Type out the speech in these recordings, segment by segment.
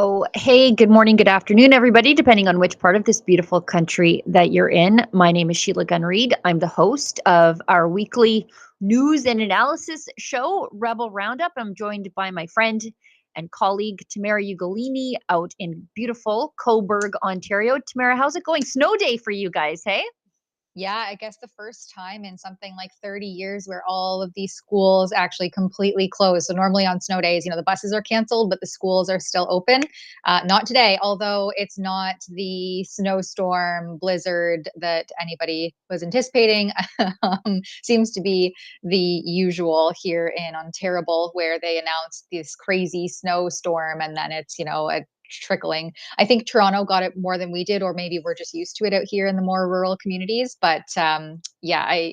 Oh, hey, good morning, good afternoon, everybody, depending on which part of this beautiful country that you're in. My name is Sheila Gunn-Reid. I'm the host of our weekly news and analysis show, Rebel Roundup. I'm joined by my friend and colleague, Tamara Ugolini, out in beautiful Cobourg, Ontario. Tamara, how's it going? Snow day for you guys, hey? Yeah, I guess the first time in something like 30 years where all of these schools actually completely closed. So normally on snow days, the buses are canceled, but the schools are still open. Not today, although it's not the snowstorm blizzard that anybody was anticipating. Seems to be the usual here in Ontario, where they announced this crazy snowstorm and then it's, a trickling. I think Toronto got it more than we did, or maybe we're just used to it out here in the more rural communities. But yeah,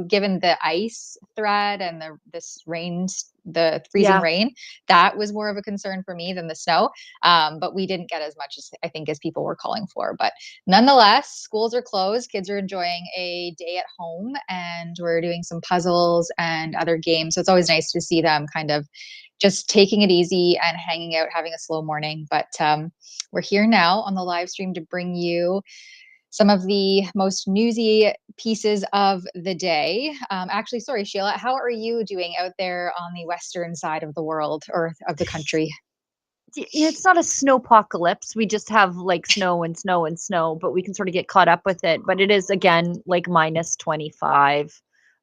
given the ice threat and this rain, the freezing Yeah. rain, that was more of a concern for me than the snow. But we didn't get as much as I think as people were calling for. But nonetheless, schools are closed. Kids are enjoying a day at home, and we're doing some puzzles and other games. So it's always nice to see them kind of just taking it easy and hanging out, having a slow morning. But we're here now on the live stream to bring you some of the most newsy pieces of the day. Actually, sorry, Sheila, how are you doing out there on the western side of the world or of the country? It's not a snowpocalypse. We just have like snow and snow and snow, but we can sort of get caught up with it. But it is again like minus 25.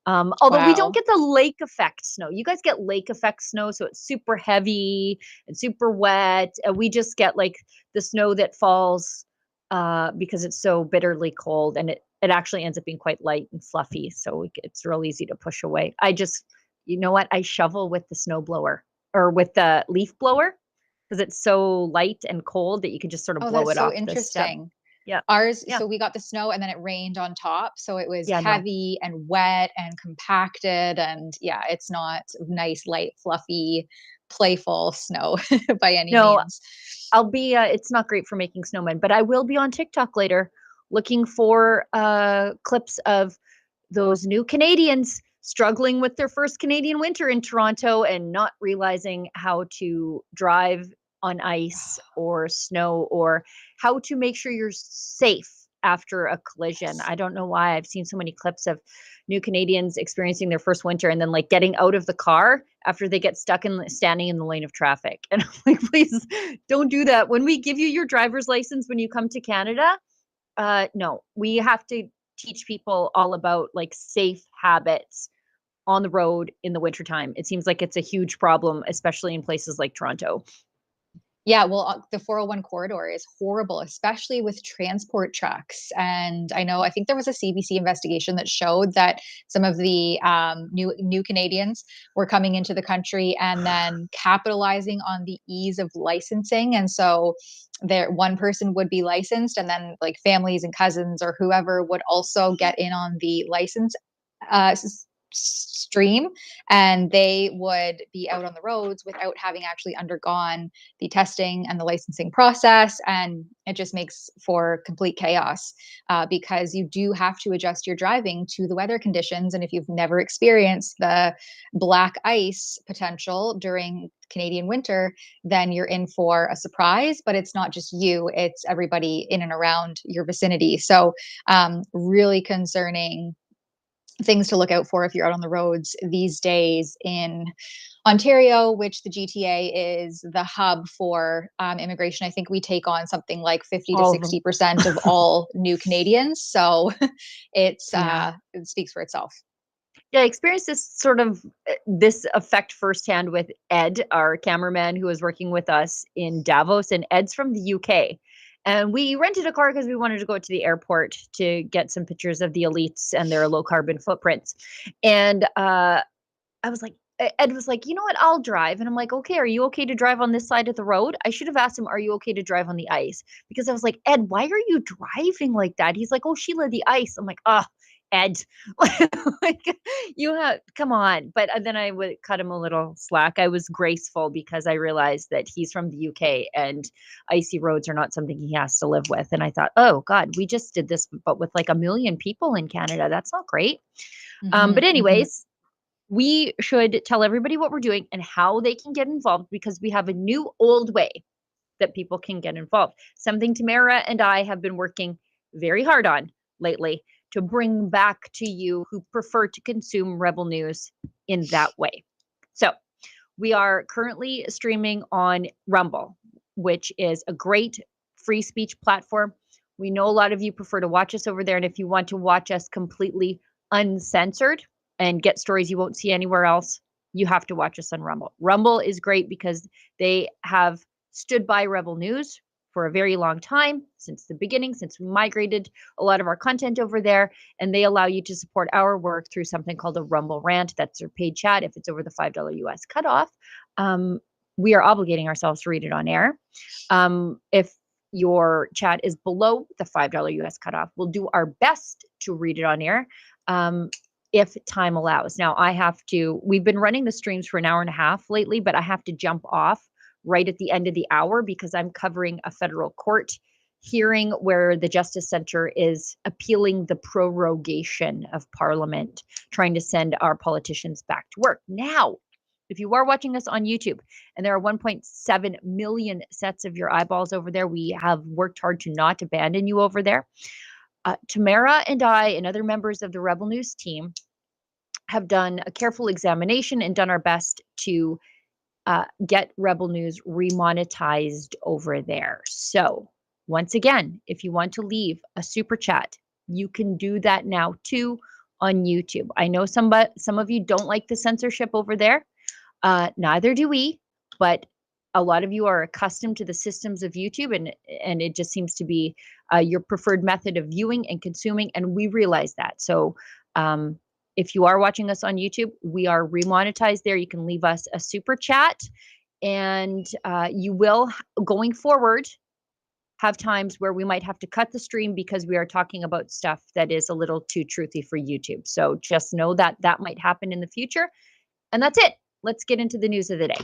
Although we don't Wow. get the lake effect snow. You guys get lake effect snow, so it's super heavy and super wet. And we just get like the snow that falls because it's so bitterly cold, and it actually ends up being quite light and fluffy. So it's real easy to push away. You know what? I shovel with the snow blower or with the leaf blower because it's so light and cold that you can just sort of Oh, blow that's it so off the step. interesting. Yeah. Ours, Yeah. so we got the snow and then it rained on top. So it was Yeah, no. heavy and wet and compacted. And yeah, it's not nice, light, fluffy, playful snow by any No, means. it's not great for making snowmen, but I will be on TikTok later looking for clips of those new Canadians struggling with their first Canadian winter in Toronto and not realizing how to drive on ice or snow or how to make sure you're safe after a collision. Yes. I don't know why I've seen so many clips of new Canadians experiencing their first winter and then like getting out of the car after they get stuck in standing in the lane of traffic. And I'm like, please don't do that. When we give you your driver's license when you come to Canada, no, we have to teach people all about like safe habits on the road in the wintertime. It seems like it's a huge problem, especially in places like Toronto. Yeah, well, the 401 corridor is horrible, especially with transport trucks. And I think there was a CBC investigation that showed that some of the new Canadians were coming into the country and then capitalizing on the ease of licensing. And so there, one person would be licensed, and then like families and cousins or whoever would also get in on the license uh, stream, and they would be out on the roads without having actually undergone the testing and the licensing process. And it just makes for complete chaos because you do have to adjust your driving to the weather conditions. And if you've never experienced the black ice potential during Canadian winter, then you're in for a surprise. But it's not just you, it's everybody in and around your vicinity. So really concerning things to look out for if you're out on the roads these days in Ontario, which the GTA is the hub for immigration. I think we take on something like 50 to All of them. 60% of all new Canadians. So Yeah. it speaks for itself. Yeah, I experienced this effect firsthand with Ed, our cameraman who was working with us in Davos, and Ed's from the UK. And we rented a car because we wanted to go to the airport to get some pictures of the elites and their low carbon footprints. And I was like, Ed was like, you know what? I'll drive. And I'm like, okay, are you okay to drive on this side of the road? I should have asked him, are you okay to drive on the ice? Because I was like, Ed, why are you driving like that? He's like, oh, Sheila, the ice. I'm like, oh, Ed, like you have, come on. But then I would cut him a little slack. I was graceful because I realized that he's from the UK and icy roads are not something he has to live with. And I thought, oh God, we just did this, but with like a million people in Canada. That's not great. But Hmm, hmm. anyways, we should tell everybody what we're doing and how they can get involved because we have a new old way. that people can get involved. Something Tamara and I have been working very hard on lately to bring back to you who prefer to consume Rebel News in that way. So we are currently streaming on Rumble, which is a great free speech platform. We know a lot of you prefer to watch us over there. And if you want to watch us completely uncensored and get stories you won't see anywhere else, you have to watch us on Rumble. Rumble is great because they have stood by Rebel News for a very long time, since the beginning, since we migrated a lot of our content over there. And they allow you to support our work through something called a Rumble Rant. That's their paid chat. If it's over the $5 US cutoff, we are obligating ourselves to read it on air. If your chat is below the $5 US cutoff, we'll do our best to read it on air if time allows. Now, we've been running the streams for an hour and a half lately, but I have to jump off right at the end of the hour because I'm covering a federal court hearing where the Justice Center is appealing the prorogation of Parliament, trying to send our politicians back to work. Now, if you are watching us on YouTube and there are 1.7 million sets of your eyeballs over there, we have worked hard to not abandon you over there. Tamara and I and other members of the Rebel News team have done a careful examination and done our best to get Rebel News remonetized over there. So once again, if you want to leave a super chat, you can do that now too on YouTube. I know some of you don't like the censorship over there. Neither do we, but a lot of you are accustomed to the systems of YouTube, and it just seems to be your preferred method of viewing and consuming, and we realize that. So if you are watching us on YouTube, we are remonetized there. You can leave us a super chat, and you will, going forward, have times where we might have to cut the stream because we are talking about stuff that is a little too truthy for YouTube. So just know that that might happen in the future. And that's it. Let's get into the news of the day.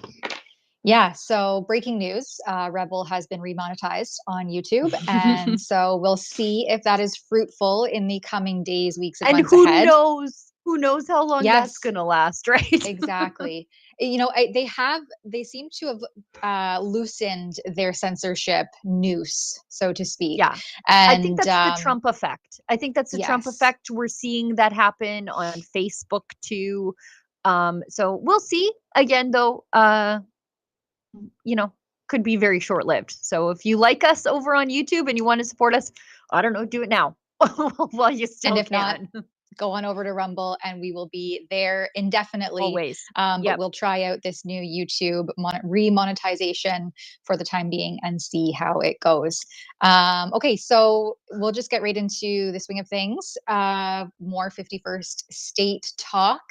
Yeah, so breaking news, Rebel has been remonetized on YouTube. And so we'll see if that is fruitful in the coming days, weeks, and months ahead. Who knows how long that's going to last, right? Exactly. You know, they seem to have loosened their censorship noose, so to speak. Yeah. And I think that's the Trump effect. I think that's the Trump effect. We're seeing that happen on Facebook too. So we'll see. Again, though, could be very short-lived. So if you like us over on YouTube and you want to support us, I don't know, do it now while you still can. And if not, go on over to Rumble and we will be there indefinitely. Always. But we'll try out this new YouTube remonetization for the time being and see how it goes. Okay, so we'll just get right into the swing of things. More 51st state talk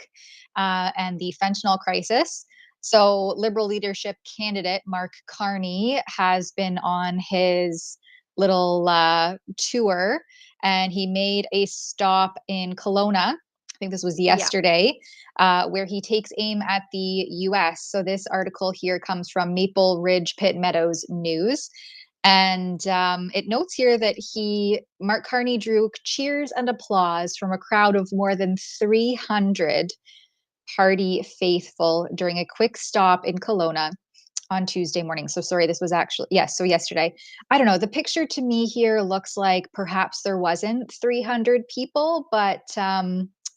and the fentanyl crisis. So Liberal leadership candidate Mark Carney has been on his little tour, and he made a stop in Kelowna. I think this was yesterday, where he takes aim at the U.S. So this article here comes from Maple Ridge Pitt Meadows News. And it notes here that Mark Carney drew cheers and applause from a crowd of more than 300 party faithful during a quick stop in Kelowna on Tuesday morning. So sorry, this was actually, so yesterday. I don't know. The picture to me here looks like perhaps there wasn't 300 people, but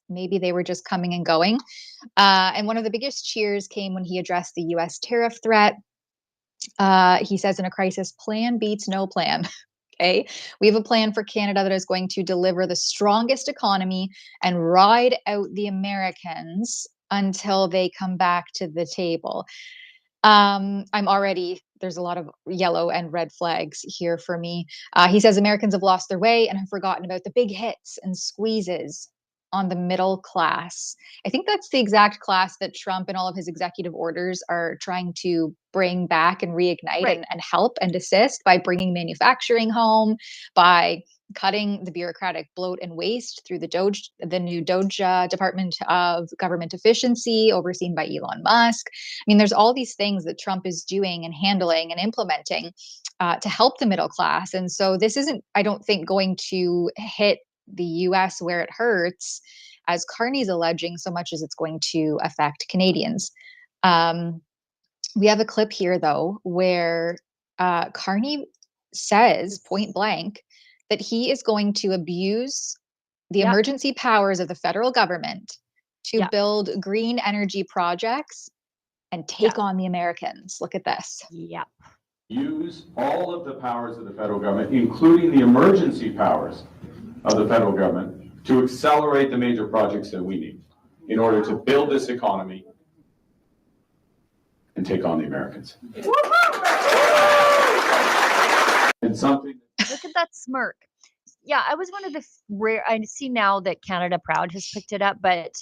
maybe they were just coming and going. And one of the biggest cheers came when he addressed the U.S. tariff threat. He says, in a crisis, plan beats no plan. Okay, we have a plan for Canada that is going to deliver the strongest economy and ride out the Americans until they come back to the table. There's a lot of yellow and red flags here for me. He says Americans have lost their way and have forgotten about the big hits and squeezes on the middle class. I think that's the exact class that Trump and all of his executive orders are trying to bring back and reignite and help and assist by bringing manufacturing home, by cutting the bureaucratic bloat and waste through the new DOGE Department of Government Efficiency, overseen by Elon Musk. I mean, there's all these things that Trump is doing and handling and implementing to help the middle class. And so this isn't, I don't think, going to hit the US where it hurts, as Carney's alleging, so much as it's going to affect Canadians. We have a clip here, though, where Carney says point blank that he is going to abuse the Yep. emergency powers of the federal government to Yep. build green energy projects and take on the Americans. Look at this. Yep. Use all of the powers of the federal government, including the emergency powers of the federal government, to accelerate the major projects that we need in order to build this economy and take on the Americans. And something. Look at that smirk. Yeah, I was one of the rare, I see now that Canada Proud has picked it up, but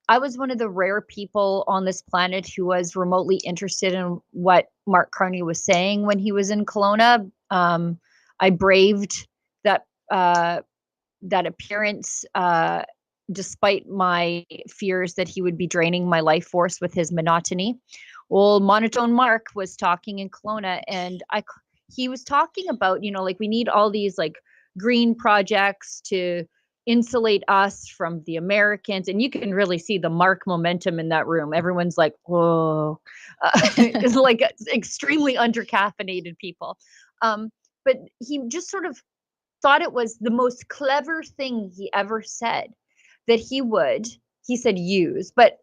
I was one of the rare people on this planet who was remotely interested in what Mark Carney was saying when he was in Kelowna. I braved that appearance, despite my fears that he would be draining my life force with his monotony. Well, monotone Mark was talking in Kelowna, and he was talking about, like, we need all these like green projects to insulate us from the Americans. And you can really see the Mark momentum in that room. Everyone's like, whoa, it's like extremely undercaffeinated people. But he just sort of thought it was the most clever thing he ever said, that he said use, but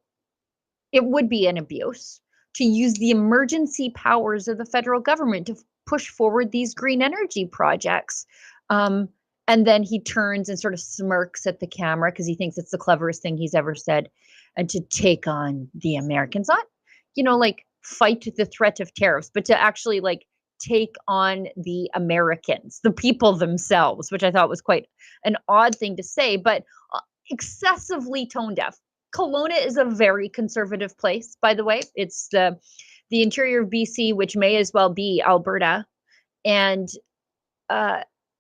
it would be an abuse to use the emergency powers of the federal government to push forward these green energy projects. And then he turns and sort of smirks at the camera because he thinks it's the cleverest thing he's ever said, and to take on the Americans, not, like fight the threat of tariffs, but to actually like take on the Americans, the people themselves, which I thought was quite an odd thing to say, but excessively tone deaf. Kelowna is a very conservative place, by the way. It's the interior of BC, which may as well be Alberta. And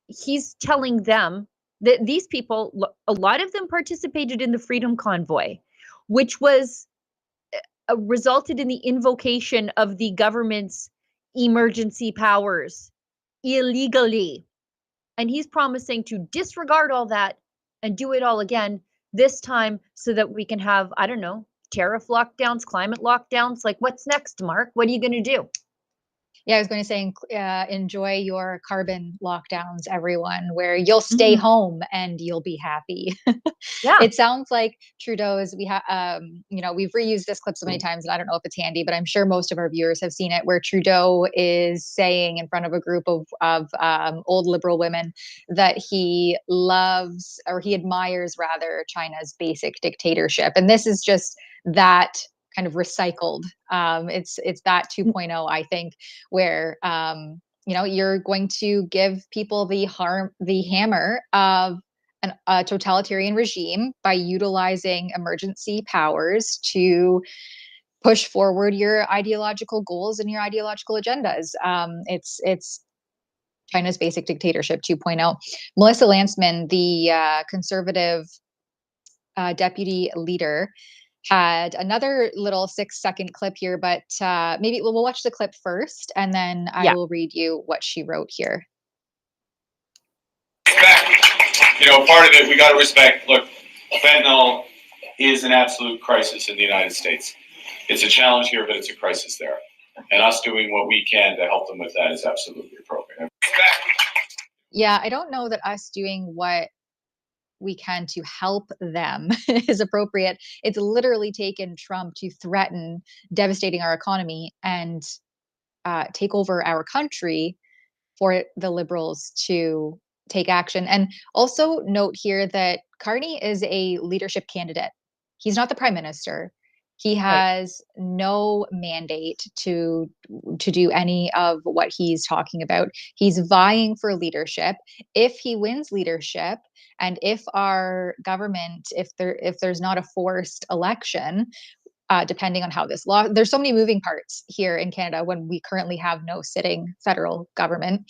he's telling them that these people, a lot of them participated in the Freedom Convoy, which was resulted in the invocation of the government's emergency powers illegally. And he's promising to disregard all that and do it all again, this time so that we can have, I don't know, tariff lockdowns, climate lockdowns. Like, what's next, Mark? What are you going to do? Yeah, I was going to say, enjoy your carbon lockdowns, everyone, where you'll stay home and you'll be happy. Yeah. It sounds like Trudeau's, we've reused this clip so many times, and I don't know if it's handy, but I'm sure most of our viewers have seen it, where Trudeau is saying in front of a group of old liberal women that he loves, or he admires rather, China's basic dictatorship. And this is just that kind of recycled. It's that 2.0, I think, where you're going to give people the hammer of a totalitarian regime by utilizing emergency powers to push forward your ideological goals and your ideological agendas. It's China's basic dictatorship 2.0. Melissa Lantsman, the conservative deputy leader, had another little 6-second clip here, but maybe we'll watch the clip first, and then I will read you what she wrote here. Part of it, we got to respect, look, fentanyl is an absolute crisis in the United States. It's a challenge here, but it's a crisis there. And us doing what we can to help them with that is absolutely appropriate. Yeah, I don't know that us doing what we can to help them is appropriate. It's literally taken Trump to threaten devastating our economy and take over our country for the Liberals to take action. And also note here that Carney is a leadership candidate. He's not the prime minister. He has no mandate to do any of what he's talking about. He's vying for leadership. If he wins leadership, and if our government, if there's not a forced election, depending on how this law, there's so many moving parts here in Canada when we currently have no sitting federal government.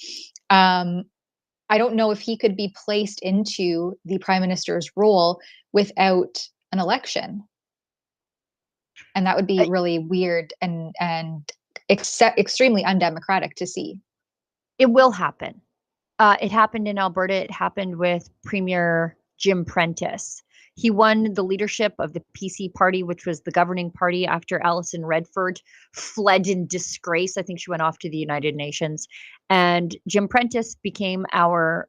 I don't know if he could be placed into the prime minister's role without an election. And that would be really weird and extremely undemocratic to see. It will happen. It happened in Alberta. It happened with Premier Jim Prentice. He won the leadership of the PC party, which was the governing party after Alison Redford fled in disgrace. I think she went off to the United Nations. And Jim Prentice became our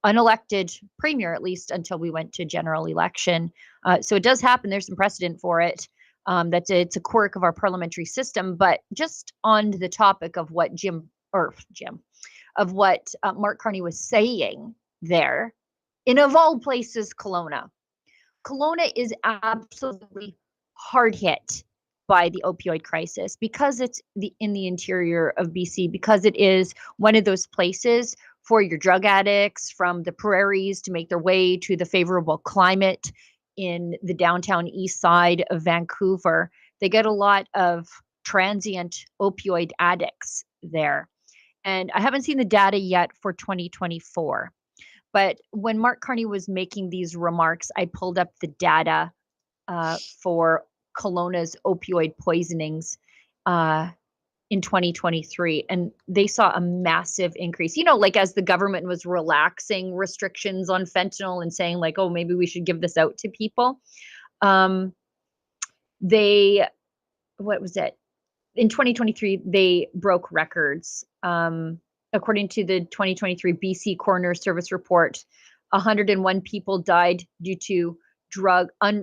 unelected premier, at least until we went to general election. So it does happen. There's some precedent for it. It's a quirk of our parliamentary system. But just on the topic of what Mark Carney was saying there, in of all places, Kelowna. Kelowna is absolutely hard hit by the opioid crisis because it's in the interior of BC, because it is one of those places for your drug addicts from the prairies to make their way to the favorable climate in the downtown east side of Vancouver. They get a lot of transient opioid addicts there. And I haven't seen the data yet for 2024. But when Mark Carney was making these remarks, I pulled up the data for Kelowna's opioid poisonings in 2023, and they saw a massive increase. Like as the government was relaxing restrictions on fentanyl and saying like, oh, maybe we should give this out to people. What was it? In 2023, they broke records. According to the 2023 BC Coroner Service report, 101 people died due to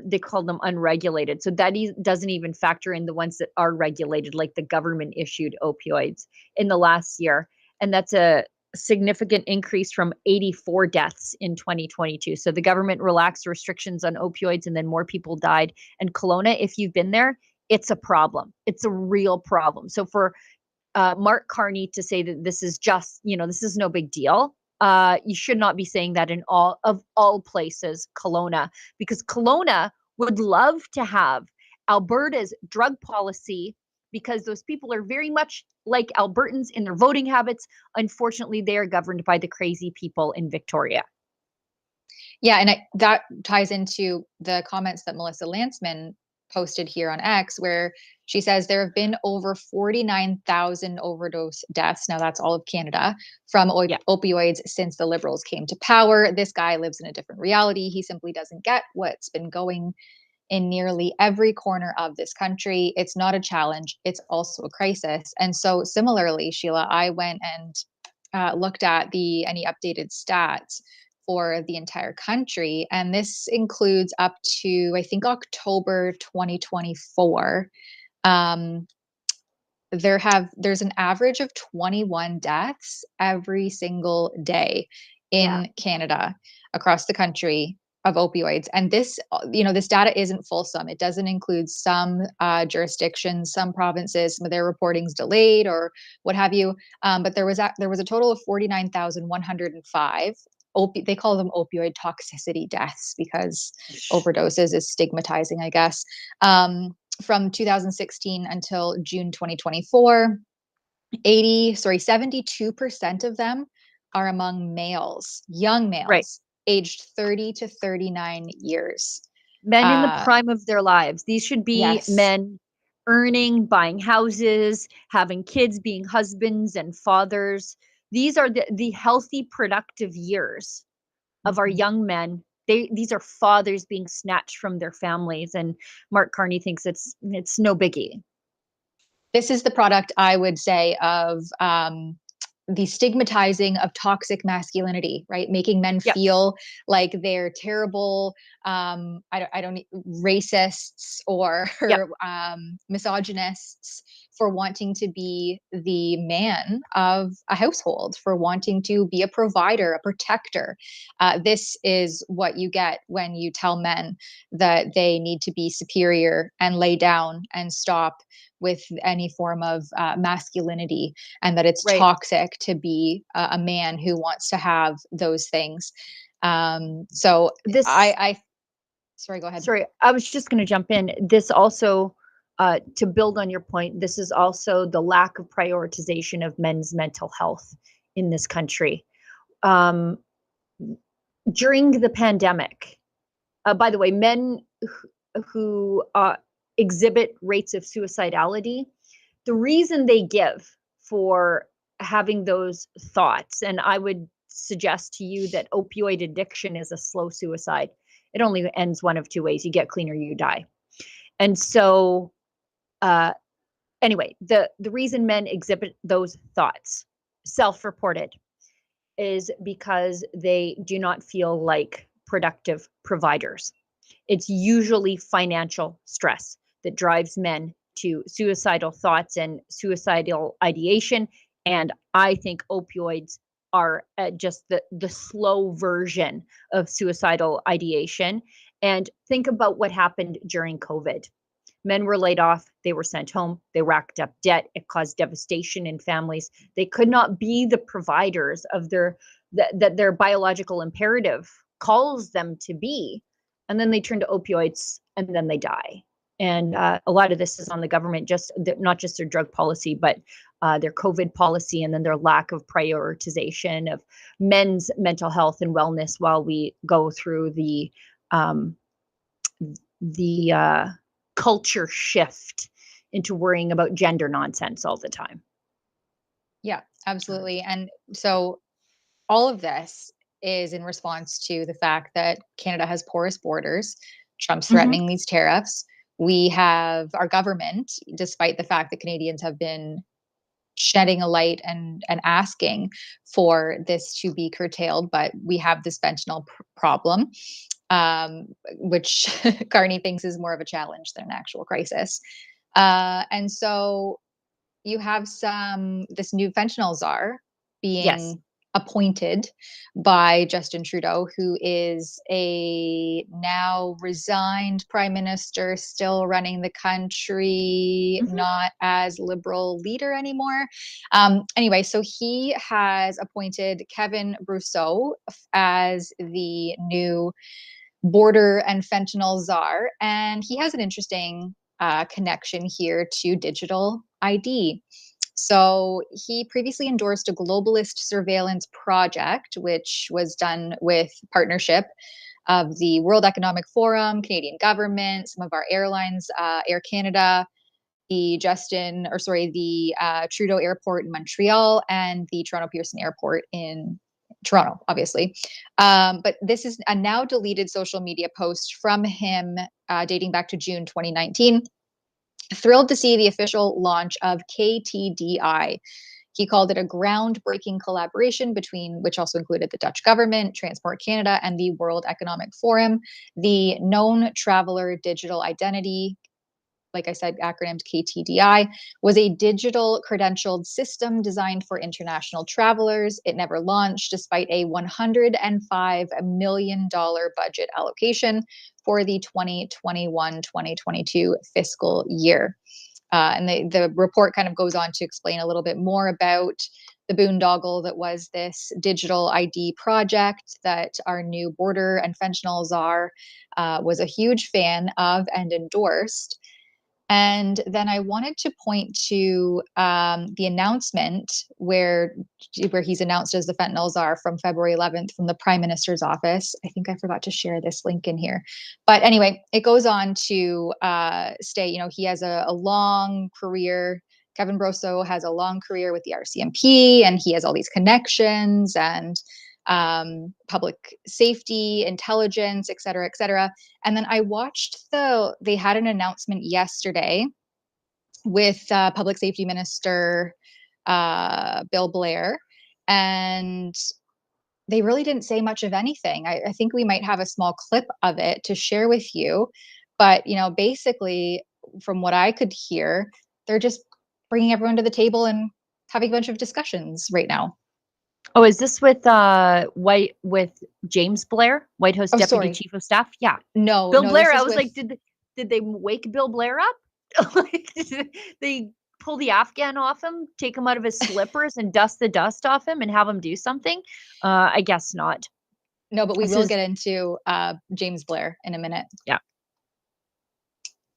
they call them unregulated. So that doesn't even factor in the ones that are regulated, like the government issued opioids in the last year. And that's a significant increase from 84 deaths in 2022. So the government relaxed restrictions on opioids and then more people died. And Kelowna, if you've been there, it's a problem. It's a real problem. So for Mark Carney to say that this is just, this is no big deal. You should not be saying that in all places, Kelowna, because Kelowna would love to have Alberta's drug policy, because those people are very much like Albertans in their voting habits. Unfortunately, they are governed by the crazy people in Victoria. Yeah, and that ties into the comments that Melissa Lantsman posted here on X, where she says there have been over 49,000 overdose deaths. Now that's all of Canada from opioids since the Liberals came to power. This guy lives in a different reality. He simply doesn't get what's been going in nearly every corner of this country. It's not a challenge. It's also a crisis. And so similarly, Sheila, I went and looked at any updated stats for the entire country. And this includes up to, I think, October 2024. There's an average of 21 deaths every single day in Canada across the country of opioids. And this data isn't fulsome. It doesn't include some jurisdictions, some provinces, some of their reporting's delayed or what have you. But there was a total of 49,105. They call them opioid toxicity deaths because overdoses is stigmatizing, I guess. From 2016 until June 2024, 72% of them are among males, young males, right, aged 30 to 39 years. Men in the prime of their lives. These should be men earning, buying houses, having kids, being husbands and fathers. These are the healthy, productive years of our young men. These are fathers being snatched from their families, and Mark Carney thinks it's no biggie. This is the product, I would say, of the stigmatizing of toxic masculinity, right? Making men feel like they're terrible, racists or misogynists for wanting to be the man of a household, for wanting to be a provider, a protector. This is what you get when you tell men that they need to be superior and lay down and stop with any form of masculinity, and that it's toxic to be a man who wants to have those things. Sorry, go ahead. Sorry, I was just going to jump in. This also, to build on your point, this is also the lack of prioritization of men's mental health in this country. During the pandemic, by the way, men who exhibit rates of suicidality, the reason they give for having those thoughts, and I would suggest to you that opioid addiction is a slow suicide. It only ends one of two ways. You get clean or you die. And so anyway, the reason men exhibit those thoughts, self-reported, is because they do not feel like productive providers. It's usually financial stress that drives men to suicidal thoughts and suicidal ideation. And I think opioids are just the slow version of suicidal ideation. And think about what happened during COVID. Men were laid off, they were sent home, they racked up debt, it caused devastation in families. They could not be the providers of their biological imperative calls them to be. And then they turn to opioids and then they die. And a lot of this is on the government, not just their drug policy, but their COVID policy, and then their lack of prioritization of men's mental health and wellness while we go through the culture shift into worrying about gender nonsense all the time. Yeah, absolutely. And so all of this is in response to the fact that Canada has porous borders. Trump's threatening these tariffs. We have our government, despite the fact that Canadians have been shedding a light and asking for this to be curtailed, but we have this fentanyl problem, which Carney thinks is more of a challenge than an actual crisis. And so you have this new fentanyl czar being appointed by Justin Trudeau, who is a now resigned prime minister, still running the country, not as liberal leader anymore. Anyway, so he has appointed Kevin Brousseau as the new border and fentanyl czar, and he has an interesting connection here to digital ID. So he previously endorsed a globalist surveillance project, which was done with partnership of the World Economic Forum, Canadian government, some of our airlines, Air Canada, the Trudeau Airport in Montreal, and the Toronto Pearson Airport in Toronto, obviously. But this is a now deleted social media post from him dating back to June 2019. Thrilled to see the official launch of KTDI. He called it a groundbreaking collaboration between, which also included the Dutch government, Transport Canada, and the World Economic Forum. The Known Traveler Digital Identity, like I said, acronymed KTDI, was a digital credentialed system designed for international travelers. It never launched despite a $105 million budget allocation for the 2021-2022 fiscal year. And the report kind of goes on to explain a little bit more about the boondoggle that was this digital ID project that our new border and fentanyl czar was a huge fan of and endorsed. And then I wanted to point to the announcement where he's announced as the fentanyl czar from February 11th from the Prime Minister's office. I think I forgot to share this link in here. But anyway, it goes on to state, he has a long career. Kevin Brousseau has a long career with the RCMP, and he has all these connections and public safety, intelligence, et cetera, et cetera. And then I watched they had an announcement yesterday with Public Safety Minister Bill Blair, and they really didn't say much of anything. I think we might have a small clip of it to share with you. But, basically, from what I could hear, they're just bringing everyone to the table and having a bunch of discussions right now. Oh, is this with James Blair, White House Deputy Chief of Staff? Yeah. No, Bill Blair. I was like, did they wake Bill Blair up? Like, did they pull the Afghan off him, take him out of his slippers, and dust the dust off him, and have him do something? I guess not. No, but we will get into James Blair in a minute. Yeah.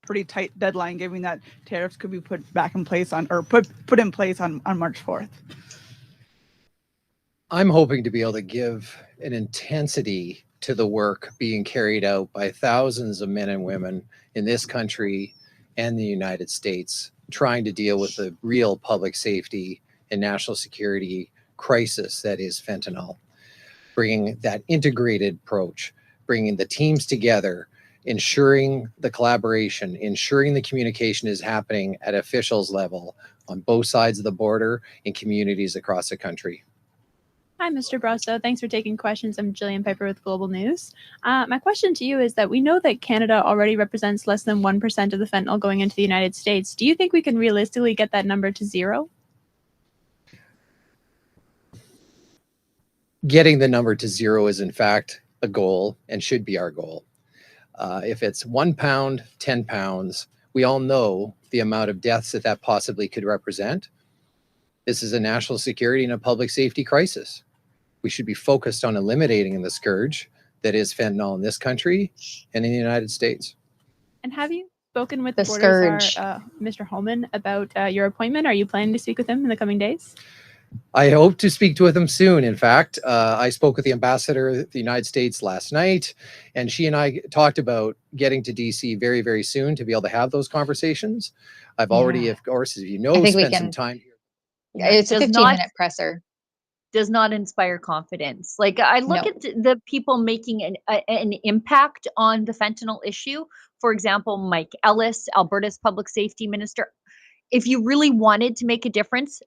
Pretty tight deadline, given that tariffs could be put in place on March 4th. I'm hoping to be able to give an intensity to the work being carried out by thousands of men and women in this country and the United States, trying to deal with the real public safety and national security crisis that is fentanyl. Bringing that integrated approach, bringing the teams together, ensuring the collaboration, ensuring the communication is happening at officials level on both sides of the border in communities across the country. Hi, Mr. Brasso. Thanks for taking questions. I'm Jillian Piper with Global News. My question to you is that we know that Canada already represents less than 1% of the fentanyl going into the United States. Do you think we can realistically get that number to zero? Getting the number to zero is in fact a goal and should be our goal. If it's 1 pound, 10 pounds, we all know the amount of deaths that possibly could represent. This is a national security and a public safety crisis. We should be focused on eliminating the scourge that is fentanyl in this country and in the United States. And have you spoken with The Border scourge. Czar, Mr. Holman about your appointment? Are you planning to speak with him in the coming days? I hope to speak with him soon. In fact, I spoke with the ambassador of the United States last night, and she and I talked about getting to DC very, very soon to be able to have those conversations. I've already, of course, as you know, spent some time here. It's a 15-minute presser. Does not inspire confidence. Like, I look at the people making an impact on the fentanyl issue. For example, Mike Ellis, Alberta's public safety minister. If you really wanted to make a difference,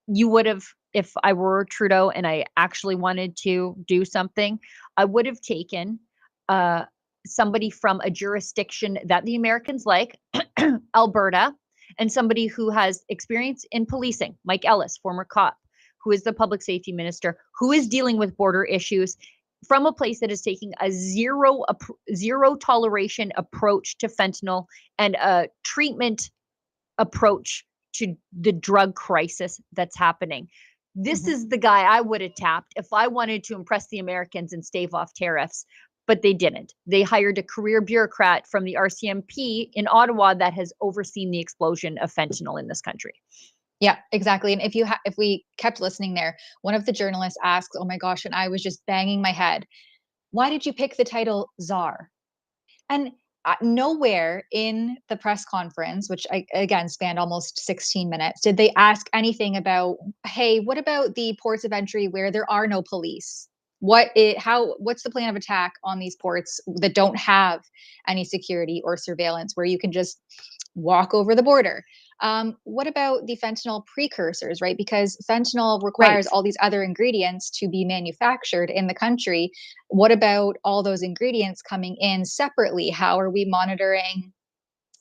you would have, if I were Trudeau and I actually wanted to do something, I would have taken somebody from a jurisdiction that the Americans like, Alberta, and somebody who has experience in policing, Mike Ellis, former cop, who is the public safety minister, who is dealing with border issues from a place that is taking a zero toleration approach to fentanyl and a treatment approach to the drug crisis that's happening. This is the guy I would have tapped if I wanted to impress the Americans and stave off tariffs, but they didn't. They hired a career bureaucrat from the RCMP in Ottawa that has overseen the explosion of fentanyl in this country. Yeah, exactly. And if we kept listening there, one of the journalists asks, "Oh my gosh," and I was just banging my head, "Why did you pick the title czar?" And nowhere in the press conference, which again spanned almost 16 minutes, did they ask anything about, hey, what about the ports of entry where there are no police? What's the plan of attack on these ports that don't have any security or surveillance, where you can just walk over the border? What about the fentanyl precursors, right? Because fentanyl requires all these other ingredients to be manufactured in the country. What about all those ingredients coming in separately? How are we monitoring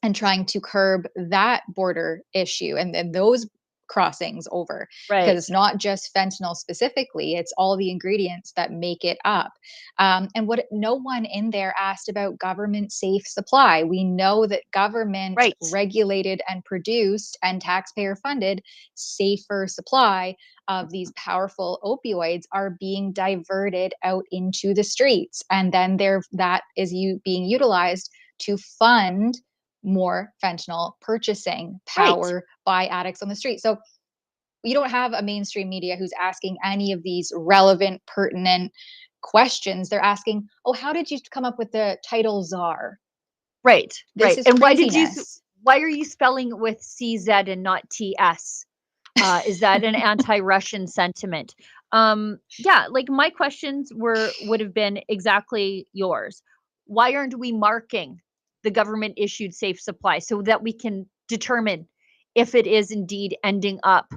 and trying to curb that border issue and then those crossings over? Because it's not just fentanyl specifically, it's all the ingredients that make it up. And what no one in there asked about government safe supply. We know that government regulated and produced and taxpayer funded safer supply of these powerful opioids are being diverted out into the streets, and then that is being utilized to fund more fentanyl purchasing power by addicts on the street. So you don't have a mainstream media who's asking any of these relevant, pertinent questions. They're asking, "Oh, how did you come up with the title czar?" Right. This is and craziness. why are you spelling with CZ and not TS? Is that an anti-Russian sentiment? Yeah, like my questions would have been exactly yours. Why aren't we marking the government issued safe supply so that we can determine if it is indeed ending up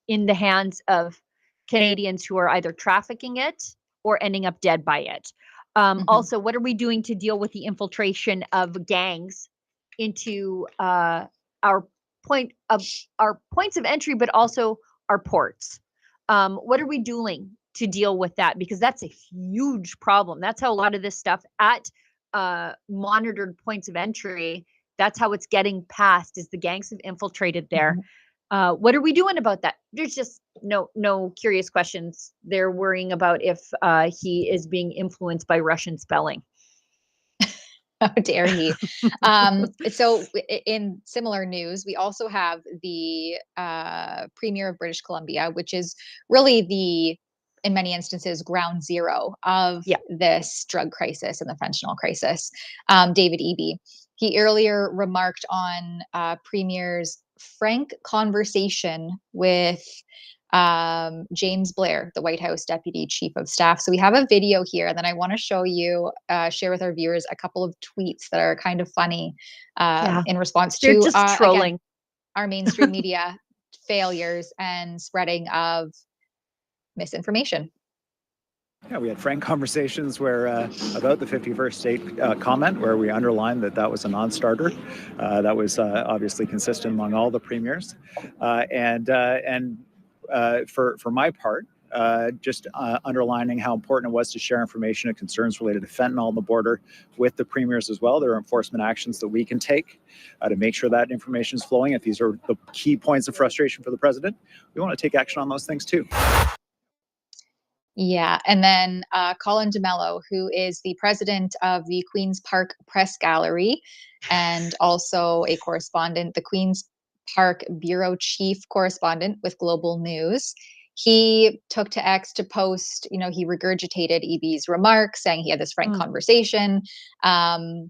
in the hands of Canadians who are either trafficking it or ending up dead by it? Also, what are we doing to deal with the infiltration of gangs into our points of entry, but also our ports? What are we doing to deal with that? Because that's a huge problem. That's how a lot of this stuff at monitored points of entry, that's how it's getting passed, is the gangs have infiltrated there. What are we doing about that? There's just no curious questions. They're worrying about if he is being influenced by Russian spelling. How dare he? So in similar news, we also have the Premier of British Columbia, which is really in many instances, ground zero of this drug crisis and the fentanyl crisis, David Eby. He earlier remarked on Premier's frank conversation with James Blair, the White House Deputy Chief of Staff. So we have a video here, and then I want to show you, share with our viewers a couple of tweets that are kind of funny in response They're to just trolling. again, our mainstream media failures and spreading of misinformation. Yeah, we had frank conversations where about the 51st state comment, where we underlined that that was a non-starter. That was obviously consistent among all the premiers, and for my part, just underlining how important it was to share information and concerns related to fentanyl on the border with the premiers as well. There are enforcement actions that we can take to make sure that information is flowing. If these are the key points of frustration for the president, we want to take action on those things too. Yeah, and then Colin DeMello, who is the president of the Queen's Park Press Gallery and also a correspondent, the Queen's Park Bureau Chief Correspondent with Global News. He took to X to post, he regurgitated EB's remarks, saying he had this frank conversation. And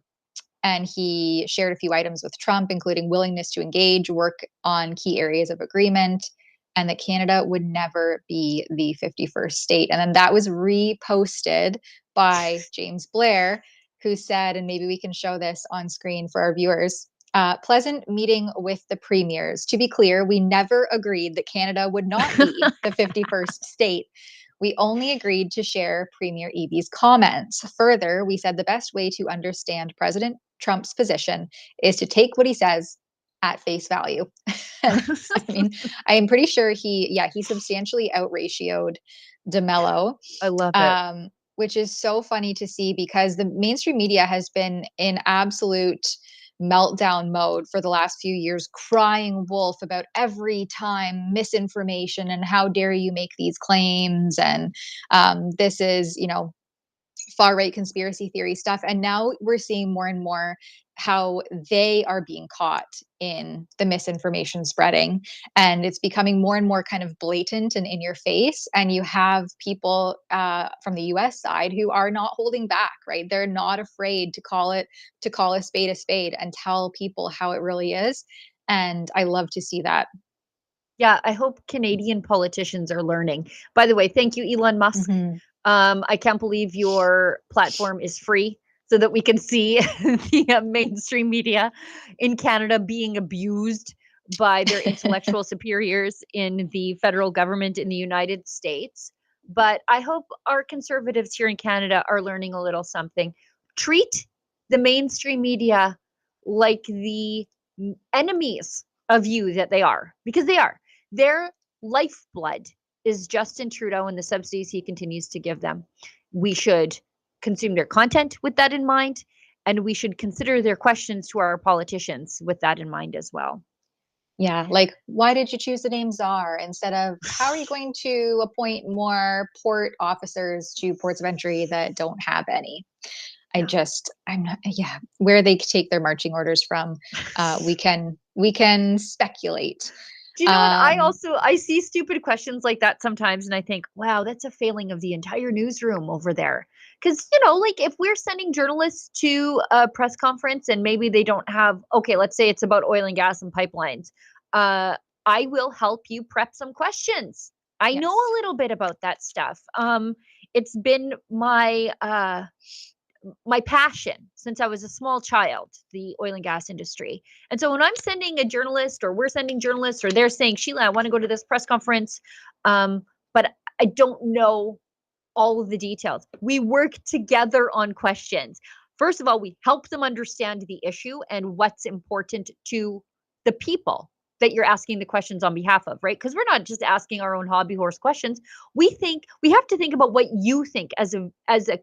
he shared a few items with Trump, including willingness to engage, work on key areas of agreement, and that Canada would never be the 51st state. And then that was reposted by James Blair, who said, and maybe we can show this on screen for our viewers, pleasant meeting with the premiers. To be clear, we never agreed that Canada would not be the 51st state. We only agreed to share Premier Eby's comments. Further, we said the best way to understand President Trump's position is to take what he says at face value. I mean, I am pretty sure he substantially outratioed DeMello. I love it. Which is so funny to see, because the mainstream media has been in absolute meltdown mode for the last few years, crying wolf about every time misinformation and how dare you make these claims. And this is, far-right conspiracy theory stuff. And now we're seeing more and more how they are being caught in the misinformation spreading. And it's becoming more and more kind of blatant and in your face. And you have people from the US side who are not holding back, right? They're not afraid to call a spade and tell people how it really is. And I love to see that. Yeah, I hope Canadian politicians are learning. By the way, thank you, Elon Musk. I can't believe your platform is free, so that we can see the mainstream media in Canada being abused by their intellectual superiors in the federal government in the United States. But I hope our conservatives here in Canada are learning a little something. Treat the mainstream media like the enemies of you that they are, because they are. Their lifeblood is Justin Trudeau and the subsidies he continues to give them. We should consume their content with that in mind, and we should consider their questions to our politicians with that in mind as well. Yeah, like, why did you choose the name Czar instead of how are you going to appoint more port officers to ports of entry that don't have any? Where they take their marching orders from, we can speculate. Do you know what? I see stupid questions like that sometimes, and I think, wow, that's a failing of the entire newsroom over there. Because, like if we're sending journalists to a press conference and maybe they don't have, let's say it's about oil and gas and pipelines. I will help you prep some questions. I know a little bit about that stuff. It's been my passion since I was a small child, the oil and gas industry. And so when I'm sending a journalist, or we're sending journalists, or they're saying, Sheila, I want to go to this press conference, but I don't know all of the details. We work together on questions. First of all, we help them understand the issue and what's important to the people that you're asking the questions on behalf of, right? Because we're not just asking our own hobby horse questions. We have to think about what you think as a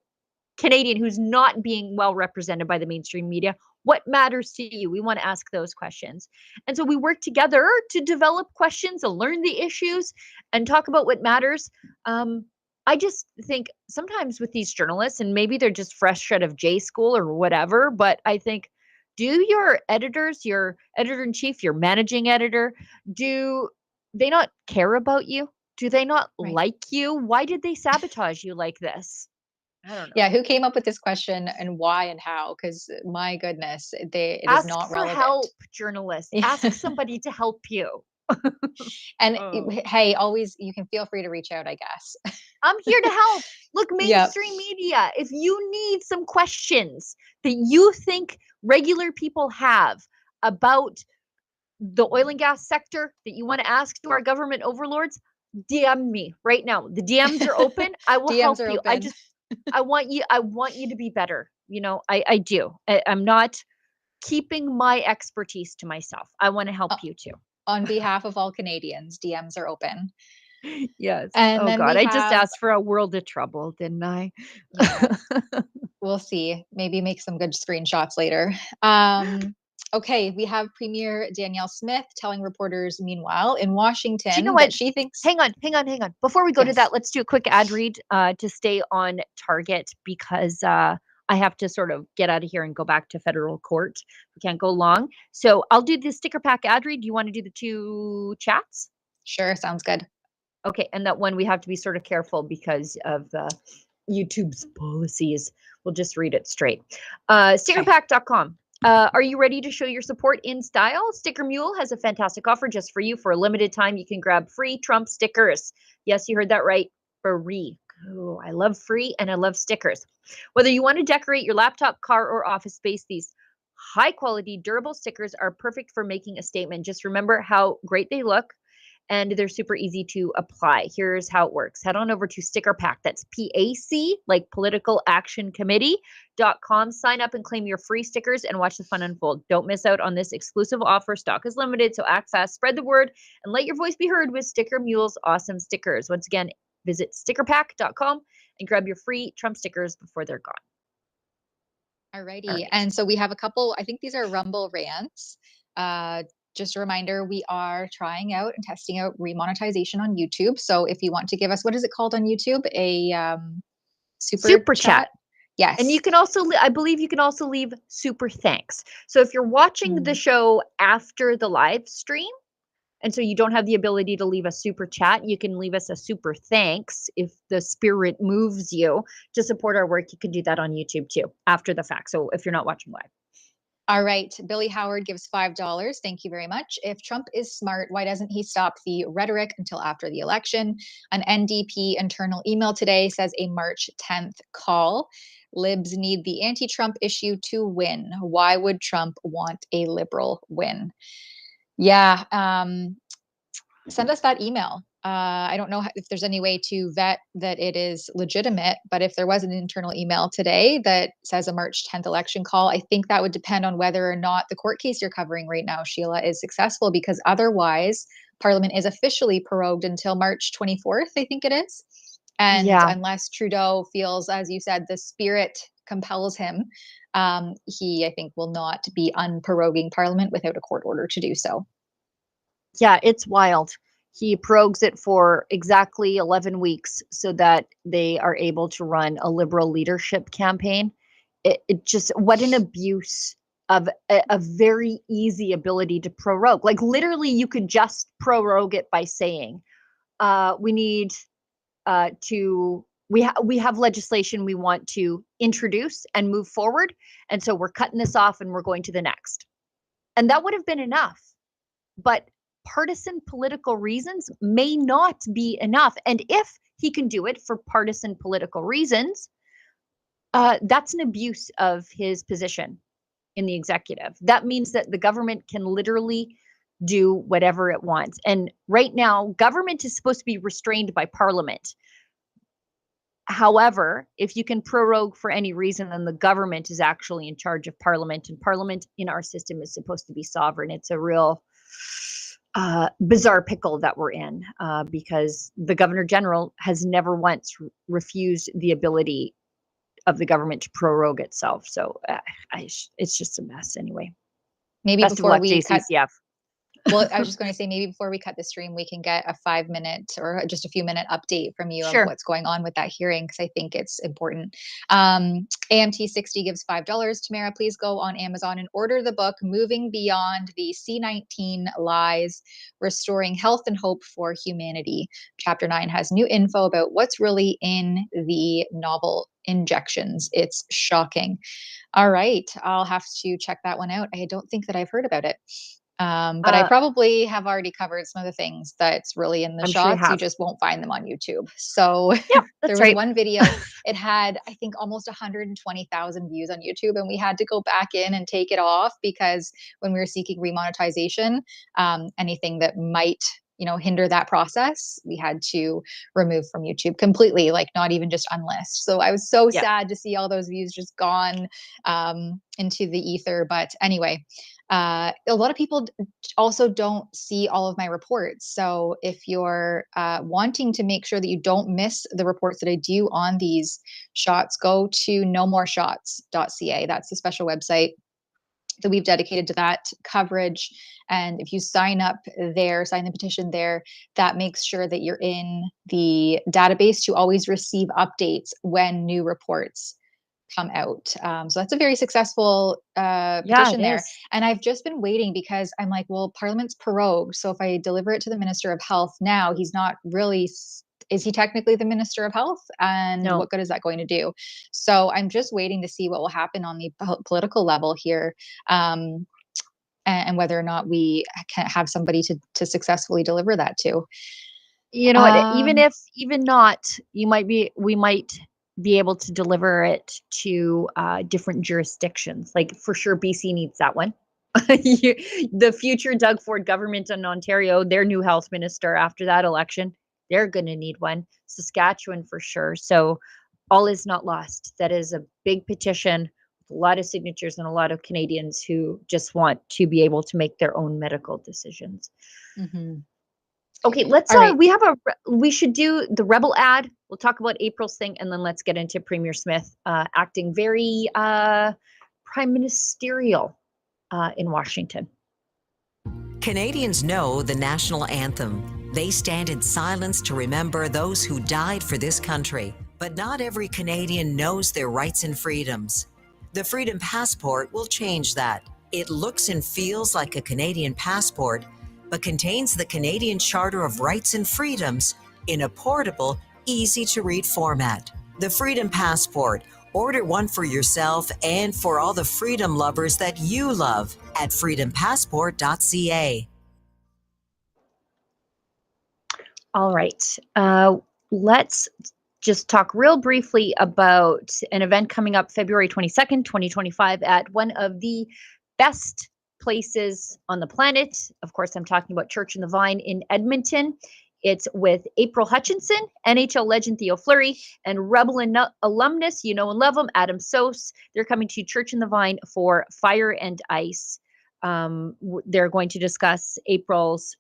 Canadian who's not being well represented by the mainstream media. What matters to you? We want to ask those questions. And so we work together to develop questions and learn the issues and talk about what matters. I just think sometimes with these journalists, and maybe they're just fresh out of J school or whatever, but I think, do your editors, your editor-in-chief, your managing editor, do they not care about you? Do they not like you? Why did they sabotage you like this? I don't know. Yeah, who came up with this question and why and how? Because my goodness, it is not relevant. Ask for help, journalists. Ask somebody to help you. And Oh. hey, always you can feel free to reach out, I guess. I'm here to help. Look, Yep. mainstream media, if you need some questions that you think regular people have about the oil and gas sector that you want to ask to our government overlords, DM me right now. The DMs are open. I will help DMs are you. open. I want you to be better. I do. I'm not keeping my expertise to myself. I want to help you too. On behalf of all Canadians, DMs are open. Yes. And Oh then God, we I just have- asked for a world of trouble, didn't I? Yeah. We'll see. Maybe make some good screenshots later. Okay, we have Premier Danielle Smith telling reporters, meanwhile, in Washington, Do you know that what? she thinks. Hang on. Before we go to Yes. that, let's do a quick ad read to stay on target because I have to sort of get out of here and go back to federal court. We can't go long. So I'll do the sticker pack ad read. Do you want to do the 2 chats? Sure, sounds good. Okay, and that one we have to be sort of careful because of YouTube's policies. We'll just read it straight. Stickerpack.com. Are you ready to show your support in style? Sticker Mule has a fantastic offer just for you. For a limited time, you can grab free Trump stickers. Yes, you heard that right. Free. Oh, I love free and I love stickers. Whether you want to decorate your laptop, car, or office space, these high quality, durable stickers are perfect for making a statement. Just remember how great they look. And they're super easy to apply. Here's how it works. Head on over to Sticker Pack. That's PAC, like Political Action Committee.com. Sign up and claim your free stickers and watch the fun unfold. Don't miss out on this exclusive offer. Stock is limited, so act fast, spread the word, and let your voice be heard with Sticker Mule's awesome stickers. Once again, visit stickerpack.com and grab your free Trump stickers before they're gone. Alrighty. All right. And so we have a couple, I think these are Rumble rants. Just a reminder, we are trying out and testing out remonetization on YouTube. So if you want to give us, what is it called on YouTube? A super chat? Yes. And you can also, I believe you can also leave super thanks. So if you're watching the show after the live stream, and so you don't have the ability to leave a super chat, you can leave us a super thanks if the spirit moves you to support our work. You can do that on YouTube too, after the fact. So if you're not watching live. All right. Billy Howard gives $5. Thank you very much. If Trump is smart, why doesn't he stop the rhetoric until after the election? An NDP internal email today says a March 10th call. Libs need the anti-Trump issue to win. Why would Trump want a liberal win? Yeah. Send us that email. I don't know if there's any way to vet that it is legitimate, but if there was an internal email today that says a March 10th election call, I think that would depend on whether or not the court case you're covering right now, Sheila, is successful, because otherwise Parliament is officially prorogued until March 24th, I think it is. And unless Trudeau feels, as you said, the spirit compels him, he, I think, will not be unproroguing Parliament without a court order to do so. Yeah, it's wild. He prorogues it for exactly 11 weeks so that they are able to run a liberal leadership campaign. It just, what an abuse of a very easy ability to prorogue. Like literally you could just prorogue it by saying, we need we have legislation we want to introduce and move forward. And so we're cutting this off and we're going to the next. And that would have been enough. But partisan political reasons may not be enough. And if he can do it for partisan political reasons, that's an abuse of his position in the executive. That means that the government can literally do whatever it wants. And right now, government is supposed to be restrained by Parliament. However, if you can prorogue for any reason, then the government is actually in charge of Parliament, and Parliament in our system is supposed to be sovereign. It's a real bizarre pickle that we're in because the Governor General has never once refused the ability of the government to prorogue itself. So it's just a mess anyway. Maybe Best before of luck, we cut. JCCF. Well, I was just going to say, maybe before we cut the stream, we can get a 5-minute or just a few minute update from you of what's going on with that hearing, because I think it's important. AMT60 gives $5. Tamara, please go on Amazon and order the book, Moving Beyond the C-19 Lies, Restoring Health and Hope for Humanity. Chapter 9 has new info about what's really in the novel injections. It's shocking. All right. I'll have to check that one out. I don't think that I've heard about it. But I probably have already covered some of the things that's really in the I'm sure you shots. You have. just won't find them on YouTube. So Yeah, there that's was right. one video. It had, I think, almost 120,000 views on YouTube, and we had to go back in and take it off because when we were seeking remonetization, anything that might hinder that process, we had to remove from YouTube completely, like not even just unlist. So I was so Yeah. sad to see all those views just gone into the ether. But anyway, a lot of people also don't see all of my reports. So if you're wanting to make sure that you don't miss the reports that I do on these shots, go to nomoreshots.ca. That's the special website that we've dedicated to that coverage. And if you sign up there, sign the petition there, that makes sure that you're in the database to always receive updates when new reports come out. So that's a very successful petition there. Is. And I've just been waiting because I'm like, well, Parliament's prorogued. So if I deliver it to the Minister of Health now, he's not really, is he technically the Minister of Health? And No. what good is that going to do? So I'm just waiting to see what will happen on the political level here. And whether or not we can have somebody to successfully deliver that to. You know what, even not, we might be able to deliver it to different jurisdictions. Like for sure, BC needs that one. The future Doug Ford government in Ontario, their new health minister after that election, they're going to need one. Saskatchewan for sure. So all is not lost. That is a big petition with a lot of signatures and a lot of Canadians who just want to be able to make their own medical decisions. Mm-hmm. Okay, let's right. We should do the Rebel ad. We'll talk about April's thing, and then let's get into Premier Smith acting very prime ministerial in Washington. Canadians know the national anthem. They stand in silence to remember those who died for this country. But not every Canadian knows their rights and freedoms. The Freedom Passport will change that. It looks and feels like a Canadian passport, but contains the Canadian Charter of Rights and Freedoms in a portable, easy-to-read format. The Freedom Passport. Order one for yourself and for all the freedom lovers that you love at freedompassport.ca. All right. Let's just talk real briefly about an event coming up February 22nd, 2025 at one of the best places on the planet. Of course, I'm talking about Church in the Vine in Edmonton. It's with April Hutchinson, NHL legend Theo Fleury, and Rebel alumnus, you know and love him, Adam Sos. They're coming to Church in the Vine for Fire and Ice. They're going to discuss April's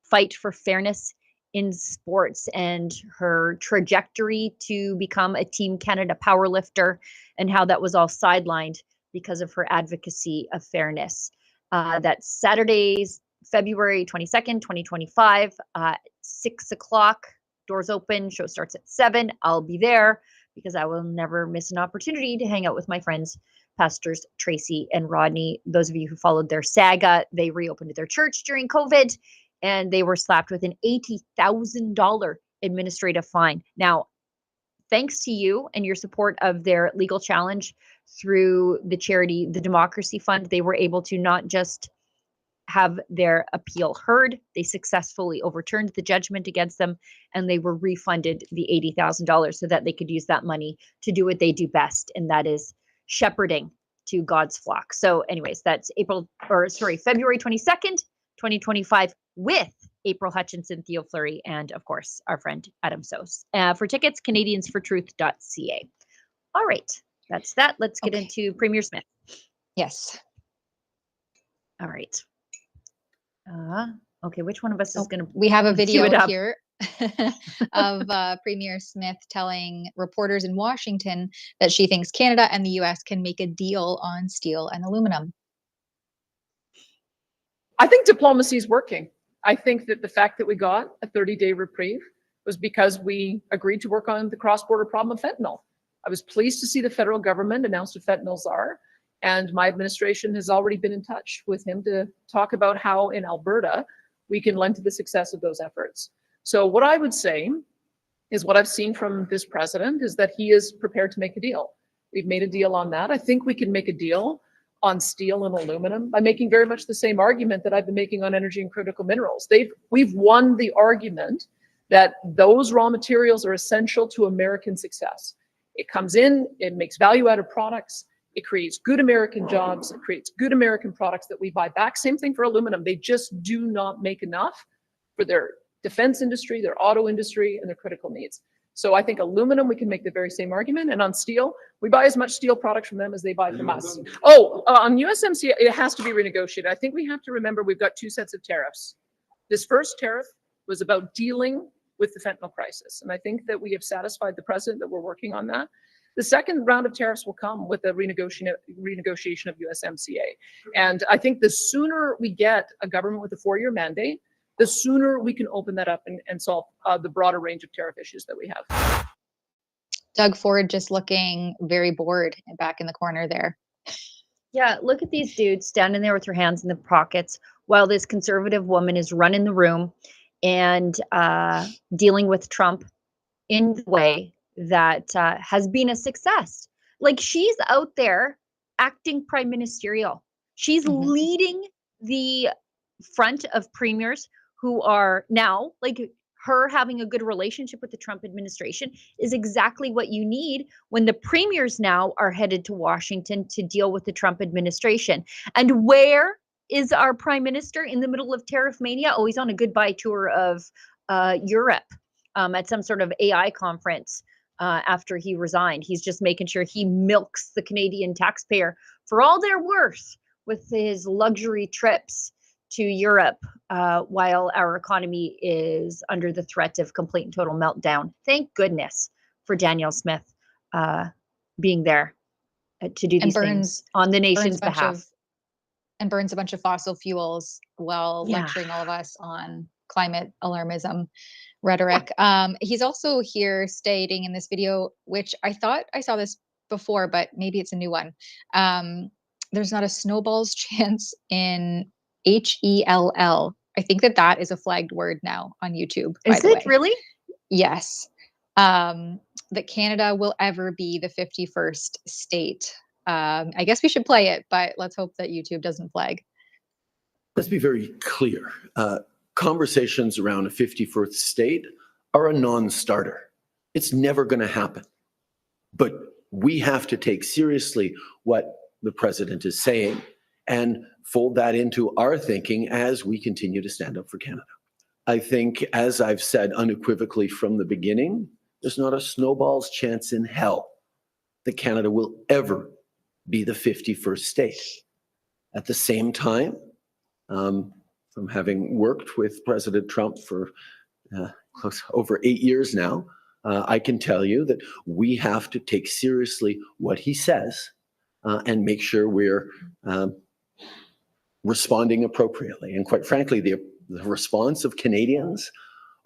fight for fairness in sports and her trajectory to become a Team Canada powerlifter and how that was all sidelined because of her advocacy of fairness. That's Saturdays, February 22nd, 2025, 6 o'clock, doors open, show starts at 7. I'll be there because I will never miss an opportunity to hang out with my friends, Pastors Tracy and Rodney. Those of you who followed their saga, they reopened their church during COVID and they were slapped with an $80,000 administrative fine. Now, thanks to you and your support of their legal challenge through the charity, the Democracy Fund, they were able to not just have their appeal heard, they successfully overturned the judgment against them, and they were refunded the $80,000 so that they could use that money to do what they do best, and that is shepherding to God's flock. So anyways, that's February 22nd, 2025 with April Hutchinson, Theo Fleury, and of course, our friend Adam Sos. For tickets, canadiansfortruth.ca. All right, that's that. Let's get into Premier Smith. Yes. All right. Okay, which one of us is going to... We have a video here of Premier Smith telling reporters in Washington that she thinks Canada and the U.S. can make a deal on steel and aluminum. I think diplomacy is working. I think that the fact that we got a 30-day reprieve was because we agreed to work on the cross-border problem of fentanyl. I was pleased to see the federal government announce a fentanyl czar, and my administration has already been in touch with him to talk about how in Alberta we can lend to the success of those efforts. So what I would say is what I've seen from this president is that he is prepared to make a deal. We've made a deal on that. I think we can make a deal on steel and aluminum, I'm making very much the same argument that I've been making on energy and critical minerals. We've won the argument that those raw materials are essential to American success. It comes in, it makes value-added products, it creates good American jobs, it creates good American products that we buy back. Same thing for aluminum. They just do not make enough for their defense industry, their auto industry, and their critical needs. So I think aluminum, we can make the very same argument. And on steel, we buy as much steel products from them as they buy from us. Oh, on USMCA, it has to be renegotiated. I think we have to remember we've got two sets of tariffs. This first tariff was about dealing with the fentanyl crisis. And I think that we have satisfied the president that we're working on that. The second round of tariffs will come with the renegotiation of USMCA. And I think the sooner we get a government with a 4-year mandate, the sooner we can open that up and solve the broader range of tariff issues that we have. Doug Ford just looking very bored back in the corner there. Yeah, look at these dudes standing there with their hands in the pockets while this conservative woman is running the room and dealing with Trump in the way that has been a success. Like, she's out there acting prime ministerial. She's leading the front of premiers who are now, like, her having a good relationship with the Trump administration is exactly what you need when the premiers now are headed to Washington to deal with the Trump administration. And where is our prime minister in the middle of tariff mania? Oh, he's on a goodbye tour of Europe at some sort of AI conference after he resigned. He's just making sure he milks the Canadian taxpayer for all they're worth with his luxury trips to Europe while our economy is under the threat of complete and total meltdown. Thank goodness for Danielle Smith being there to do these things on the nation's behalf. And burns a bunch of fossil fuels while lecturing all of us on climate alarmism rhetoric. He's also here stating in this video, which I thought I saw this before, but maybe it's a new one. There's not a snowball's chance in HELL. I think that is a flagged word now on YouTube. Is it really? Yes. That Canada will ever be the 51st state. I guess we should play it, but let's hope that YouTube doesn't flag. Let's be very clear. Conversations around a 51st state are a non-starter. It's never going to happen. But we have to take seriously what the president is saying and fold that into our thinking as we continue to stand up for Canada. I think, as I've said unequivocally from the beginning, there's not a snowball's chance in hell that Canada will ever be the 51st state. At the same time, from having worked with President Trump for close over 8 years now, I can tell you that we have to take seriously what he says and make sure we're responding appropriately. And quite frankly, the response of Canadians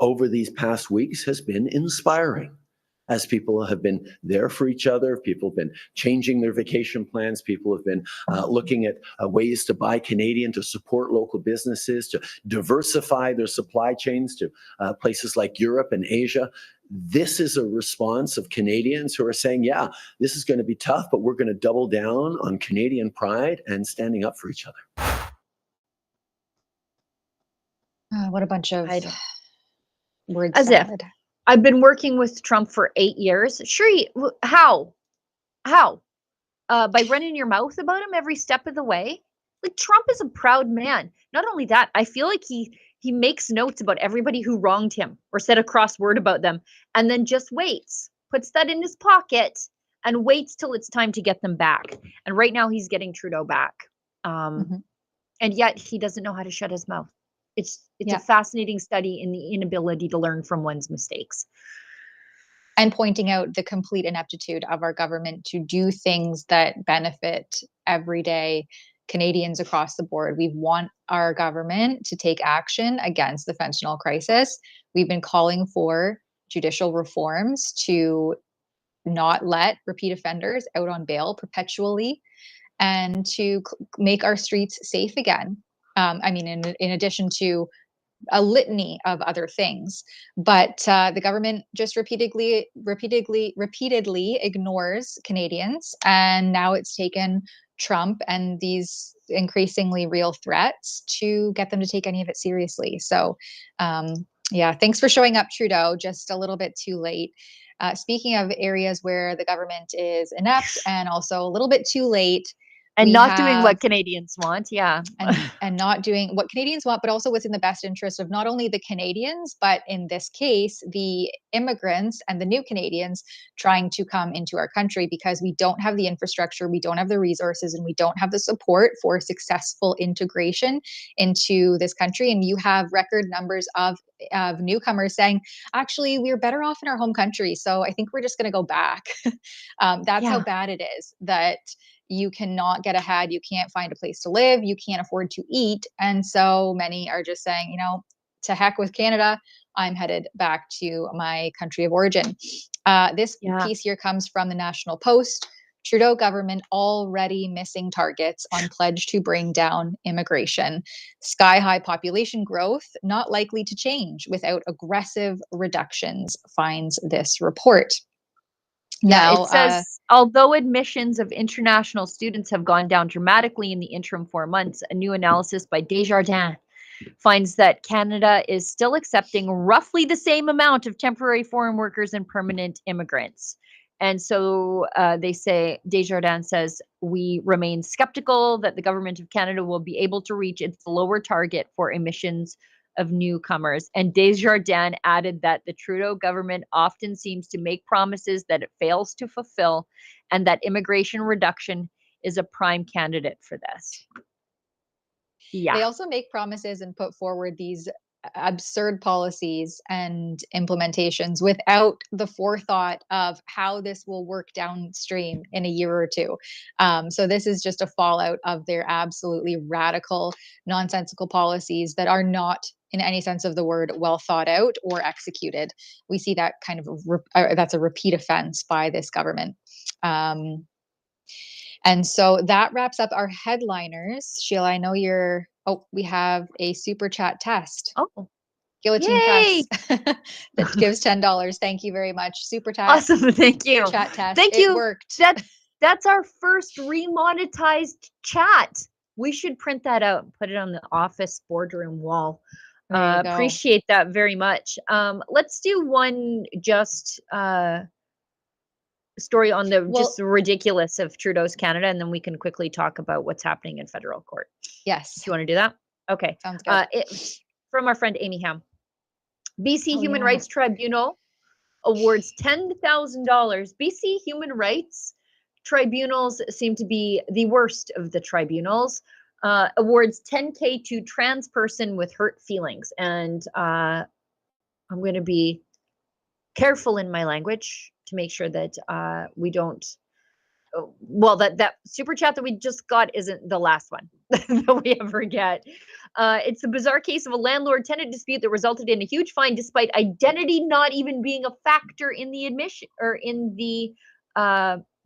over these past weeks has been inspiring, as people have been there for each other, people have been changing their vacation plans, people have been looking at ways to buy Canadian, to support local businesses, to diversify their supply chains to places like Europe and Asia. This is a response of Canadians who are saying, yeah, this is going to be tough, but we're going to double down on Canadian pride and standing up for each other. What a bunch of words. As if I've been working with Trump for 8 years. Sure, how? By running your mouth about him every step of the way? Like, Trump is a proud man. Not only that, I feel like he makes notes about everybody who wronged him or said a cross word about them, and then just waits, puts that in his pocket, and waits till it's time to get them back. And right now he's getting Trudeau back. And yet he doesn't know how to shut his mouth. It's a fascinating study in the inability to learn from one's mistakes. And pointing out the complete ineptitude of our government to do things that benefit everyday Canadians across the board. We want our government to take action against the fentanyl crisis. We've been calling for judicial reforms to not let repeat offenders out on bail perpetually and to make our streets safe again. In addition to a litany of other things, but the government just repeatedly ignores Canadians, and now it's taken Trump and these increasingly real threats to get them to take any of it seriously. So, yeah, thanks for showing up, Trudeau, just a little bit too late. Speaking of areas where the government is inept and also a little bit too late, and not doing what Canadians want, and not doing what Canadians want, but also what's in the best interest of not only the Canadians, but in this case, the immigrants and the new Canadians trying to come into our country, because we don't have the infrastructure, we don't have the resources, and we don't have the support for successful integration into this country. And you have record numbers of newcomers saying, actually, we're better off in our home country, so I think we're just going to go back. That's how bad it is, that you cannot get ahead, you can't find a place to live, you can't afford to eat. And so many are just saying, you know, to heck with Canada, I'm headed back to my country of origin. This piece here comes from the National Post. Trudeau government already missing targets on pledge to bring down immigration. Sky high population growth not likely to change without aggressive reductions, finds this report. Now, it says, although admissions of international students have gone down dramatically in the interim 4 months, a new analysis by Desjardins finds that Canada is still accepting roughly the same amount of temporary foreign workers and permanent immigrants. And so they say, Desjardins says, we remain skeptical that the government of Canada will be able to reach its lower target for emissions of newcomers. And Desjardins added that the Trudeau government often seems to make promises that it fails to fulfill, and that immigration reduction is a prime candidate for this. Yeah. They also make promises and put forward these absurd policies and implementations without the forethought of how this will work downstream in a year or two. So this is just a fallout of their absolutely radical, nonsensical policies that are not, in any sense of the word, well thought out or executed. We see that kind of, that's a repeat offense by this government. And so that wraps up our headliners. Sheila, I know you're, we have a super chat test. Oh, Guillotine Press that gives $10. Thank you very much. Super chat. Awesome. Thank you. Chat test. Thank It you. worked. That's our first remonetized chat. We should print that out and put it on the office boardroom wall. Appreciate that very much. Let's do one just story on the just the ridiculous of Trudeau's Canada, and then we can quickly talk about what's happening in federal court. Yes. Do you want to do that? Okay. Sounds good. From our friend Amy Ham. BC Human Rights Tribunal awards $10,000. BC Human Rights Tribunals seem to be the worst of the tribunals. Awards $10K to trans person with hurt feelings. And I'm going to be careful in my language to make sure that we don't, well, that super chat that we just got isn't the last one that we ever get. It's a bizarre case of a landlord-tenant dispute that resulted in a huge fine despite identity not even being a factor in the admission or in the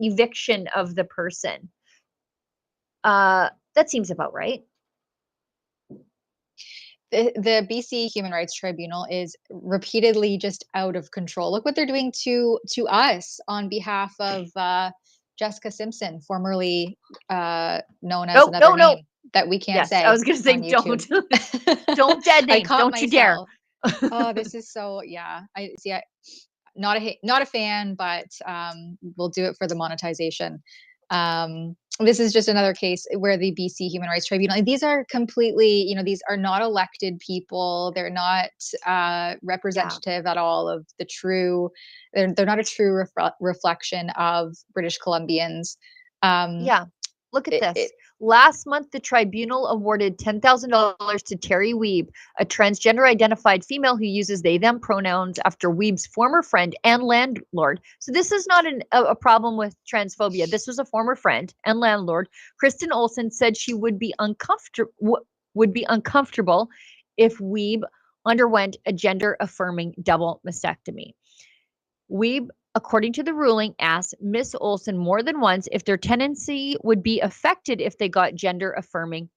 eviction of the person. That seems about right. The BC Human Rights Tribunal is repeatedly just out of control. Look what they're doing to us on behalf of Jessica Simpson, formerly known as another name that we can't say. I was going to say, don't dead name. Don't you dare. Oh, this is so, not a fan, but we'll do it for the monetization. This is just another case where the BC Human Rights Tribunal, these are completely, these are not elected people. They're not representative at all of the true, they're not a true reflection of British Columbians. Look at this. Last month, the tribunal awarded $10,000 to Terry Weeb, a transgender identified female who uses they, them pronouns after Weeb's former friend and landlord. So this is not a problem with transphobia. This was a former friend and landlord. Kristen Olsen said she would be uncomfortable if Weeb underwent a gender affirming double mastectomy. Weeb, according to the ruling, asked Miss Olsen more than once if their tenancy would be affected if they got gender-affirming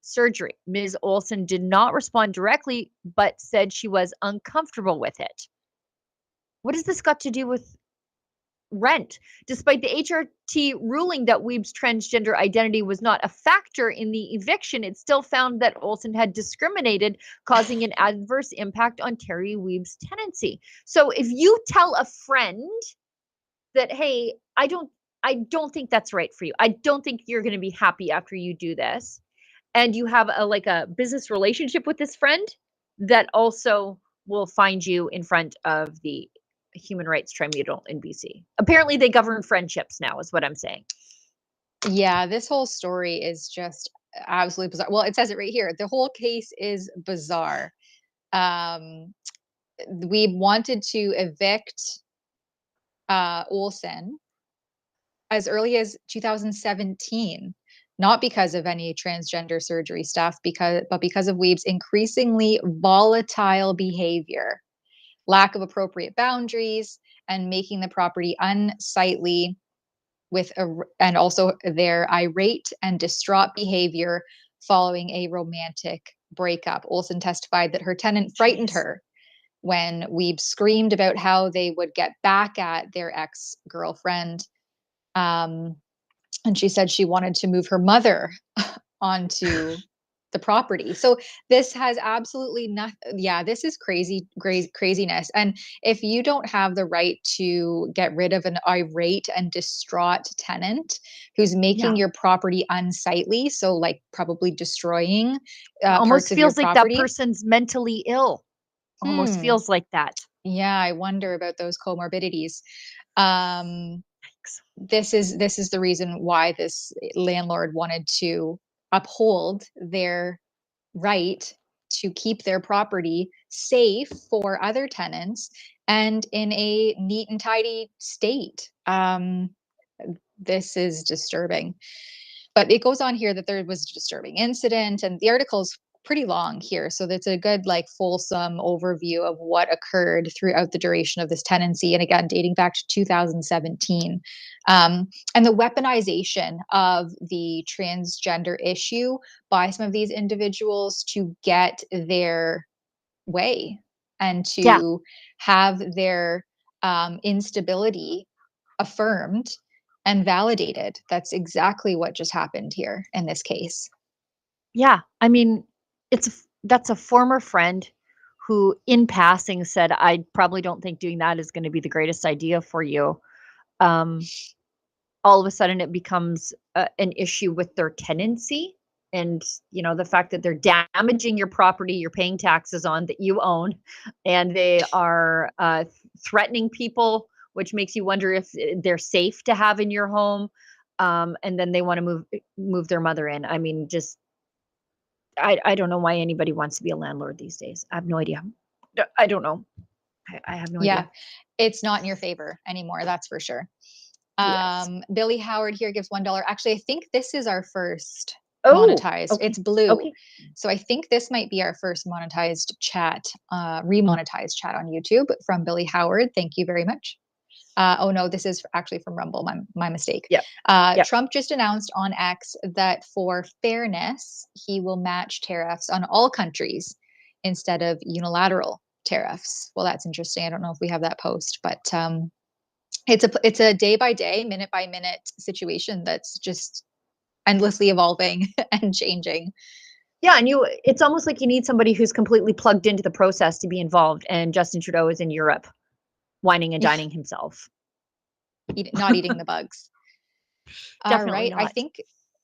surgery. Ms. Olsen did not respond directly, but said she was uncomfortable with it. What has this got to do with rent. Despite the HRT ruling that Weeb's transgender identity was not a factor in the eviction, it still found that Olsen had discriminated, causing an adverse impact on Terry Weeb's tenancy. So if you tell a friend that, hey, I don't think that's right for you, I don't think you're going to be happy after you do this, and you have a business relationship with this friend, that also will find you in front of the Human Rights Tribunal in BC. Apparently they govern friendships now, is what I'm saying. Yeah, this whole story is just absolutely bizarre. Well, it says it right here. The whole case is bizarre. We wanted to evict Olsen as early as 2017, not because of any transgender surgery stuff, but because of Weeb's increasingly volatile behavior, lack of appropriate boundaries, and making the property unsightly, and also their irate and distraught behavior following a romantic breakup. Olsen testified that her tenant frightened her when Weeb screamed about how they would get back at their ex-girlfriend. And she said she wanted to move her mother onto the property. So this has absolutely nothing. Yeah, this is craziness. And if you don't have the right to get rid of an irate and distraught tenant who's making your property unsightly, so like probably destroying almost parts of feels your like property. that person's mentally ill. Almost feels like that. Yeah, I wonder about those comorbidities. This is the reason why this landlord wanted to uphold their right to keep their property safe for other tenants and in a neat and tidy state. This is disturbing. But it goes on here that there was a disturbing incident, and the article's pretty long here, so that's a good fulsome overview of what occurred throughout the duration of this tenancy, and again dating back to 2017. And the weaponization of the transgender issue by some of these individuals to get their way and to have their instability affirmed and validated. That's exactly what just happened here in this case. Yeah, I mean, that's a former friend who in passing said, I probably don't think doing that is going to be the greatest idea for you. All of a sudden it becomes an issue with their tenancy, and the fact that they're damaging your property you're paying taxes on that you own, and they are threatening people, which makes you wonder if they're safe to have in your home, and then they want to move their mother in. I mean, just I don't know why anybody wants to be a landlord these days. I have no idea. I don't know. I have no idea. It's not in your favor anymore, that's for sure. Yes. Billy Howard here gives $1. Actually, I think this is our first monetized. Okay. It's blue. Okay. So I think this might be our first monetized chat, remonetized chat on YouTube from Billy Howard. Thank you very much. Oh no, this is actually from Rumble. My mistake. Trump just announced on X that for fairness, he will match tariffs on all countries instead of unilateral tariffs. Well, that's interesting. I don't know if we have that post, but it's a day by day, minute by minute situation that's just endlessly evolving and changing. Yeah, and it's almost like you need somebody who's completely plugged into the process to be involved. And Justin Trudeau is in Europe, whining and dining himself. Not eating the bugs. All right. Not. I think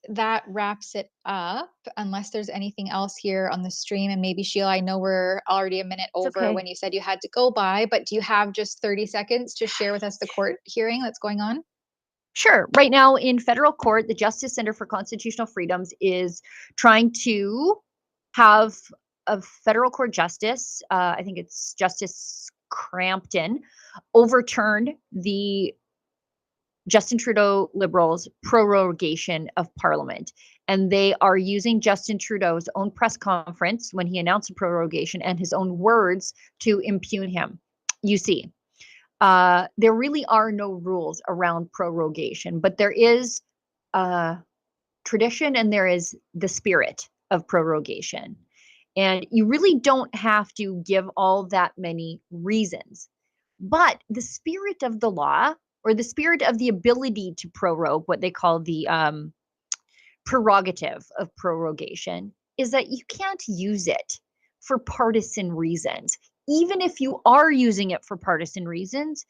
that wraps it up, unless there's anything else here on the stream. And maybe, Sheila, I know we're already a minute over when you said you had to go by, but do you have just 30 seconds to share with us the court hearing that's going on? Sure. Right now in federal court, the Justice Center for Constitutional Freedoms is trying to have a federal court justice, I think it's Justice Crampton, overturned the Justin Trudeau Liberals' prorogation of Parliament. And they are using Justin Trudeau's own press conference when he announced the prorogation and his own words to impugn him. You see, there really are no rules around prorogation, but there is tradition and there is the spirit of prorogation. And you really don't have to give all that many reasons. But the spirit of the law, or the spirit of the ability to prorogue, what they call the prerogative of prorogation, is that you can't use it for partisan reasons. Even if you are using it for partisan reasons,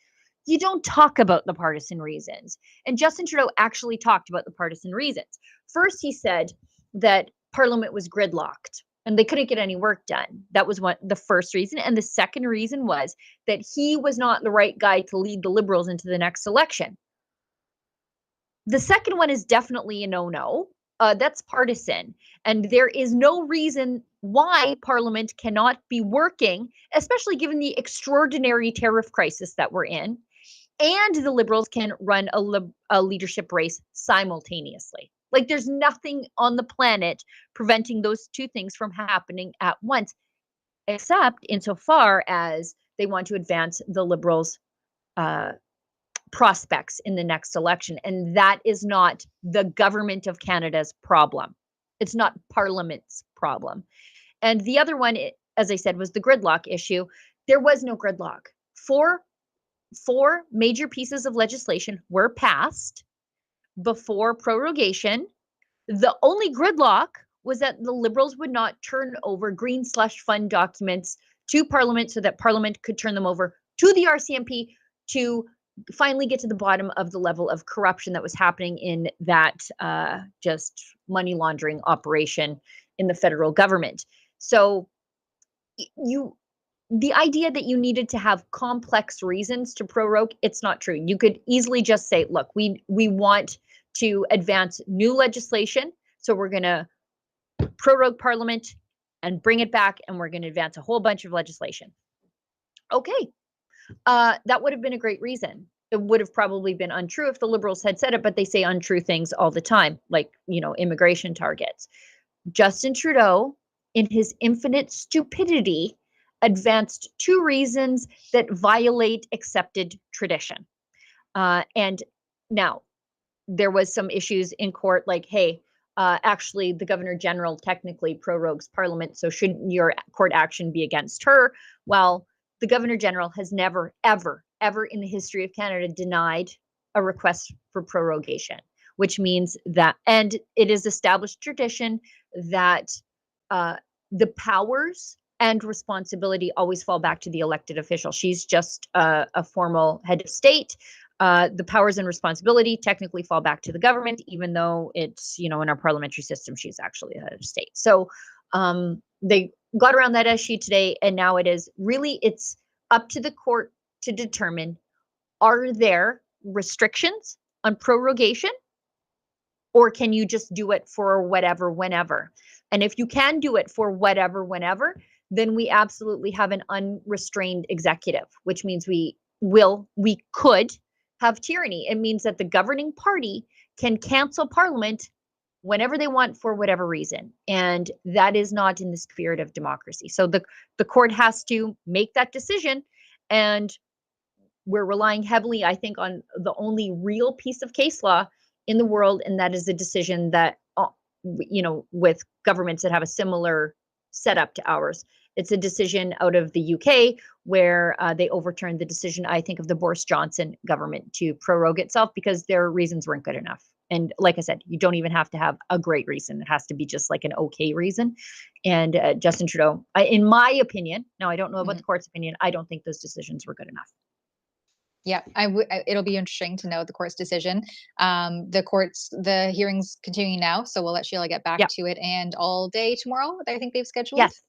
you don't talk about the partisan reasons. And Justin Trudeau actually talked about the partisan reasons. First, he said that Parliament was gridlocked and they couldn't get any work done. That was the first reason. And the second reason was that he was not the right guy to lead the Liberals into the next election. The second one is definitely a no-no. That's partisan. And there is no reason why Parliament cannot be working, especially given the extraordinary tariff crisis that we're in, and the Liberals can run a leadership race simultaneously. Like, there's nothing on the planet preventing those two things from happening at once, except insofar as they want to advance the Liberals' prospects in the next election. And that is not the government of Canada's problem. It's not Parliament's problem. And the other one, as I said, was the gridlock issue. There was no gridlock. Four major pieces of legislation were passed before prorogation. The only gridlock was that the Liberals would not turn over green slush fund documents to Parliament so that Parliament could turn them over to the RCMP to finally get to the bottom of the level of corruption that was happening in that just money laundering operation in the federal government. So the idea that you needed to have complex reasons to prorogue, it's not true. You could easily just say, look, we want to advance new legislation, so we're going to prorogue Parliament and bring it back, and we're going to advance a whole bunch of legislation. Okay, that would have been a great reason. It would have probably been untrue if the Liberals had said it, but they say untrue things all the time, like, immigration targets. Justin Trudeau, in his infinite stupidity, advanced two reasons that violate accepted tradition. And now there was some issues in court, like, hey, actually the Governor General technically prorogues Parliament, so shouldn't your court action be against her? Well, the Governor General has never, ever in the history of Canada denied a request for prorogation, which means that, and it is established tradition that the powers and responsibility always fall back to the elected official. She's just a formal head of state. The powers and responsibility technically fall back to the government, even though it's, in our parliamentary system, she's actually a head of state. So they got around that issue today, and now it's up to the court to determine, are there restrictions on prorogation, or can you just do it for whatever, whenever? And if you can do it for whatever, whenever, then we absolutely have an unrestrained executive, which means we could have tyranny. It means that the governing party can cancel Parliament whenever they want for whatever reason. And that is not in the spirit of democracy. So the court has to make that decision. And we're relying heavily, I think, on the only real piece of case law in the world, and that is a decision that, with governments that have a similar setup to ours. It's a decision out of the UK where they overturned the decision, I think, of the Boris Johnson government to prorogue itself because their reasons weren't good enough. And like I said, you don't even have to have a great reason. It has to be just like an okay reason. And Justin Trudeau, in my opinion, now I don't know about the court's opinion, I don't think those decisions were good enough. Yeah, it'll be interesting to know the court's decision. The hearing's continuing now, so we'll let Sheila get back to it. And all day tomorrow, I think they've scheduled. Yes.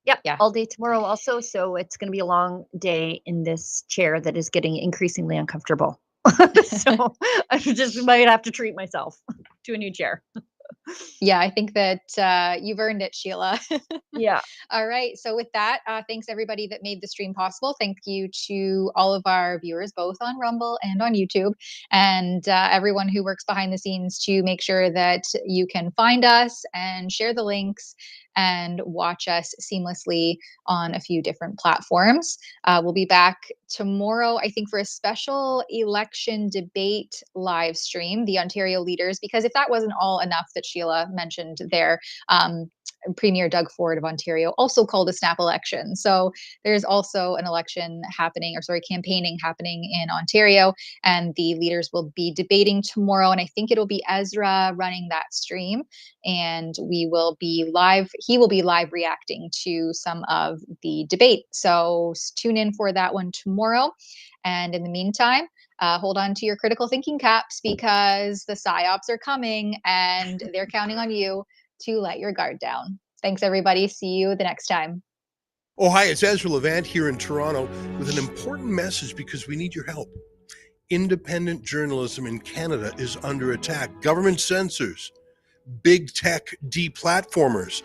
Yep. Yeah. All day tomorrow also. So it's going to be a long day in this chair that is getting increasingly uncomfortable. So I just might have to treat myself to a new chair. Yeah, I think that you've earned it, Sheila. Yeah. All right. So with that, thanks everybody that made the stream possible. Thank you to all of our viewers, both on Rumble and on YouTube, and everyone who works behind the scenes to make sure that you can find us and share the links and watch us seamlessly on a few different platforms. We'll be back tomorrow, I think, for a special election debate live stream, the Ontario leaders, because if that wasn't all enough that Sheila mentioned there, Premier Doug Ford of Ontario also called a snap election. So there's also an election happening, or sorry, campaigning happening in Ontario, and the leaders will be debating tomorrow. And I think it'll be Ezra running that stream, and we will be live. He will be live reacting to some of the debate. So tune in for that one tomorrow. And in the meantime, hold on to your critical thinking caps, because the psyops are coming and they're counting on you to let your guard down. Thanks, everybody. See you the next time. Oh, hi, it's Ezra Levant here in Toronto with an important message because we need your help. Independent journalism in Canada is under attack. Government censors, big tech deplatformers,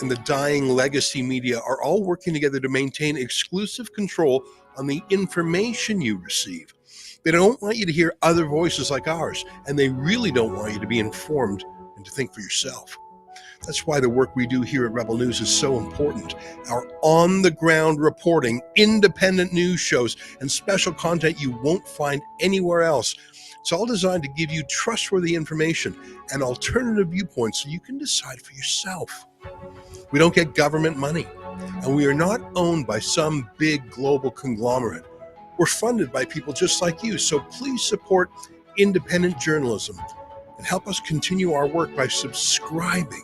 and the dying legacy media are all working together to maintain exclusive control on the information you receive. They don't want you to hear other voices like ours, and they really don't want you to be informed and to think for yourself. That's why the work we do here at Rebel News is so important. Our on-the-ground reporting, independent news shows, and special content you won't find anywhere else. It's all designed to give you trustworthy information and alternative viewpoints so you can decide for yourself. We don't get government money, and we are not owned by some big global conglomerate. We're funded by people just like you, so please support independent journalism and help us continue our work by subscribing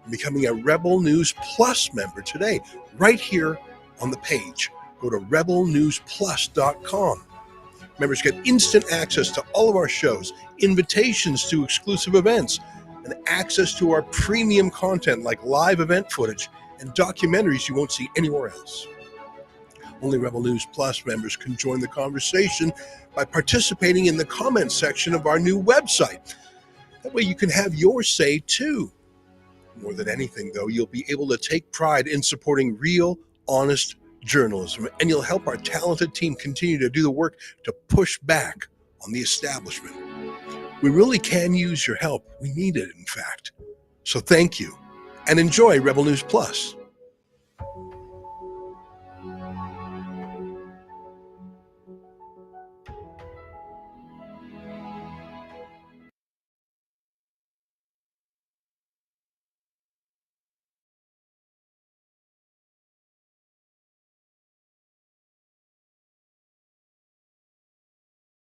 and becoming a Rebel News Plus member today, right here on the page. Go to rebelnewsplus.com. Members get instant access to all of our shows, invitations to exclusive events, and access to our premium content like live event footage and documentaries you won't see anywhere else. Only Rebel News Plus members can join the conversation by participating in the comments section of our new website. That way you can have your say too. More than anything, though, you'll be able to take pride in supporting real, honest journalism, and you'll help our talented team continue to do the work to push back on the establishment. We really can use your help. We need it, in fact. So thank you, and enjoy Rebel News Plus.